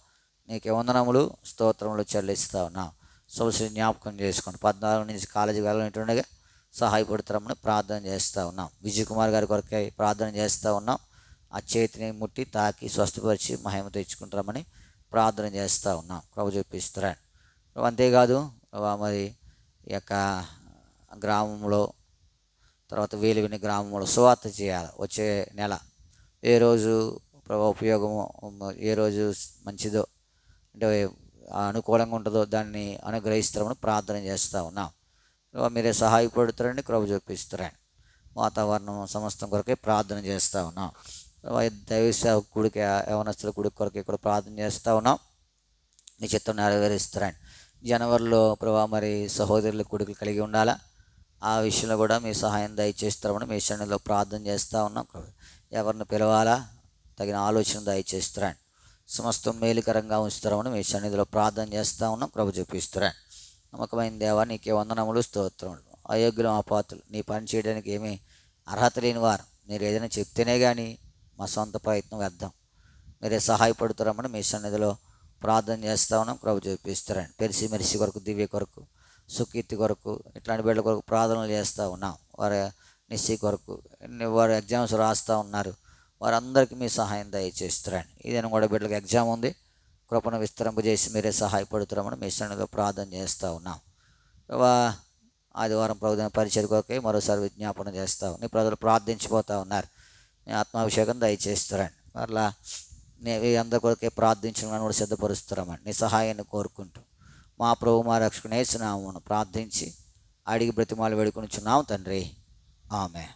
A: నీకే వందనములు స్తోత్రములు చెల్లిస్తూ ఉన్నాం. సొలసి జ్ఞాపకం చేసుకోండి. 14 నుంచి కాలేజీకి వెళ్ళినట్టుగా సహాయపడతారని ప్రార్థన చేస్తూ ఉన్నాం. విజయ్ కుమార్ గారి కొరకై ప్రార్థన చేస్తూ ఉన్నాం. ఆ చేతిని ముట్టి తాకి స్వస్థపరిచి మహిమ తెచ్చుకుంటారమని ప్రార్థన చేస్తూ ఉన్నాం. ప్రభు చూపిస్తారండి. అంతేకాదు మరి ఈ యొక్క గ్రామంలో తర్వాత వేలువిని గ్రామంలో సువార్త చేయాలి. వచ్చే నెల ఏ రోజు ప్రభు ఉపయోగము, ఏ రోజు మంచిదో అంటే అనుకూలంగా ఉంటుందో దాన్ని అనుగ్రహిస్తారని ప్రార్థన చేస్తూ ఉన్నాం. మీరే సహాయపడుతారండి. ప్రభు చూపిస్తారండి. వాతావరణం సమస్తం కొరకే ప్రార్థన చేస్తూ ఉన్నాం. దైవ గుడికి యవనస్తుల గుడి కొరకే కూడా ప్రార్థన చేస్తూ ఉన్నాం. మీ చిత్తం నెరవేరుస్తారండి. జనవరిలో ప్రభా మరి సహోదరుల గుడికి కలిగి ఉండాలా, ఆ విషయంలో కూడా మీ సహాయం దయచేస్తారని మీ సన్నిధిలో ప్రార్థన చేస్తూ ఉన్నాం. ఎవరిని పిలవాలా తగిన ఆలోచన దయచేస్తారండి. సమస్తం మేలుకరంగా ఉంచుతారని మీ సన్నిధిలో ప్రార్థన చేస్తూ ఉన్నాం. ప్రభు చూపిస్తారండి. నమ్మకమైన దేవా, నీకే వందనములు స్తోత్రములు. అయోగ్యులు అపాత్రులు, నీ పని చేయడానికి ఏమీ అర్హత లేని వారు, మీరు ఏదైనా చెప్తేనే కానీ మా సొంత ప్రయత్నం వ్యర్థం. మీరే సహాయపడుతారమని మీ సన్నిధిలో ప్రార్థన చేస్తూ ఉన్నాం. ప్రభు చూపిస్తారండి. పెరిసి మెరిసి కొరకు, దివ్య కొరకు, సుకీర్తి కొరకు, ఇట్లాంటి బిడ్డల కొరకు ప్రార్థనలు చేస్తూ ఉన్నాం. వారి నిశ్చయ కొరకు వారు ఎగ్జామ్స్ రాస్తూ ఉన్నారు. వారందరికీ మీ సహాయం దయచేస్తారండి. ఇదేనా కూడా బిడ్డలకు ఎగ్జామ్ ఉంది. కృపను విస్తరింపజేసి మీరే సహాయపడుతారమని మీ సన్నిధిలో ప్రార్థన చేస్తూ ఉన్నాం. ఆదివారం ప్రభుత్వ పరిచయ కొరకే మరోసారి విజ్ఞాపన చేస్తావు. నీ ప్రజలు ప్రార్థించిపోతూ ఉన్నారు. నీ ఆత్మాభిషేకం దయచేస్తారండి. మరలా నీ అందరి కొరకే ప్రార్థించడం కూడా సిద్ధపరుస్తారమని నీ సహాయాన్ని కోరుకుంటూ మా ప్రభు మా రక్షకుని యేసు నామమున ప్రార్థించి అడిగి బ్రతిమాలు వేడుకొనిచున్నాం తండ్రి. ఆమేన్.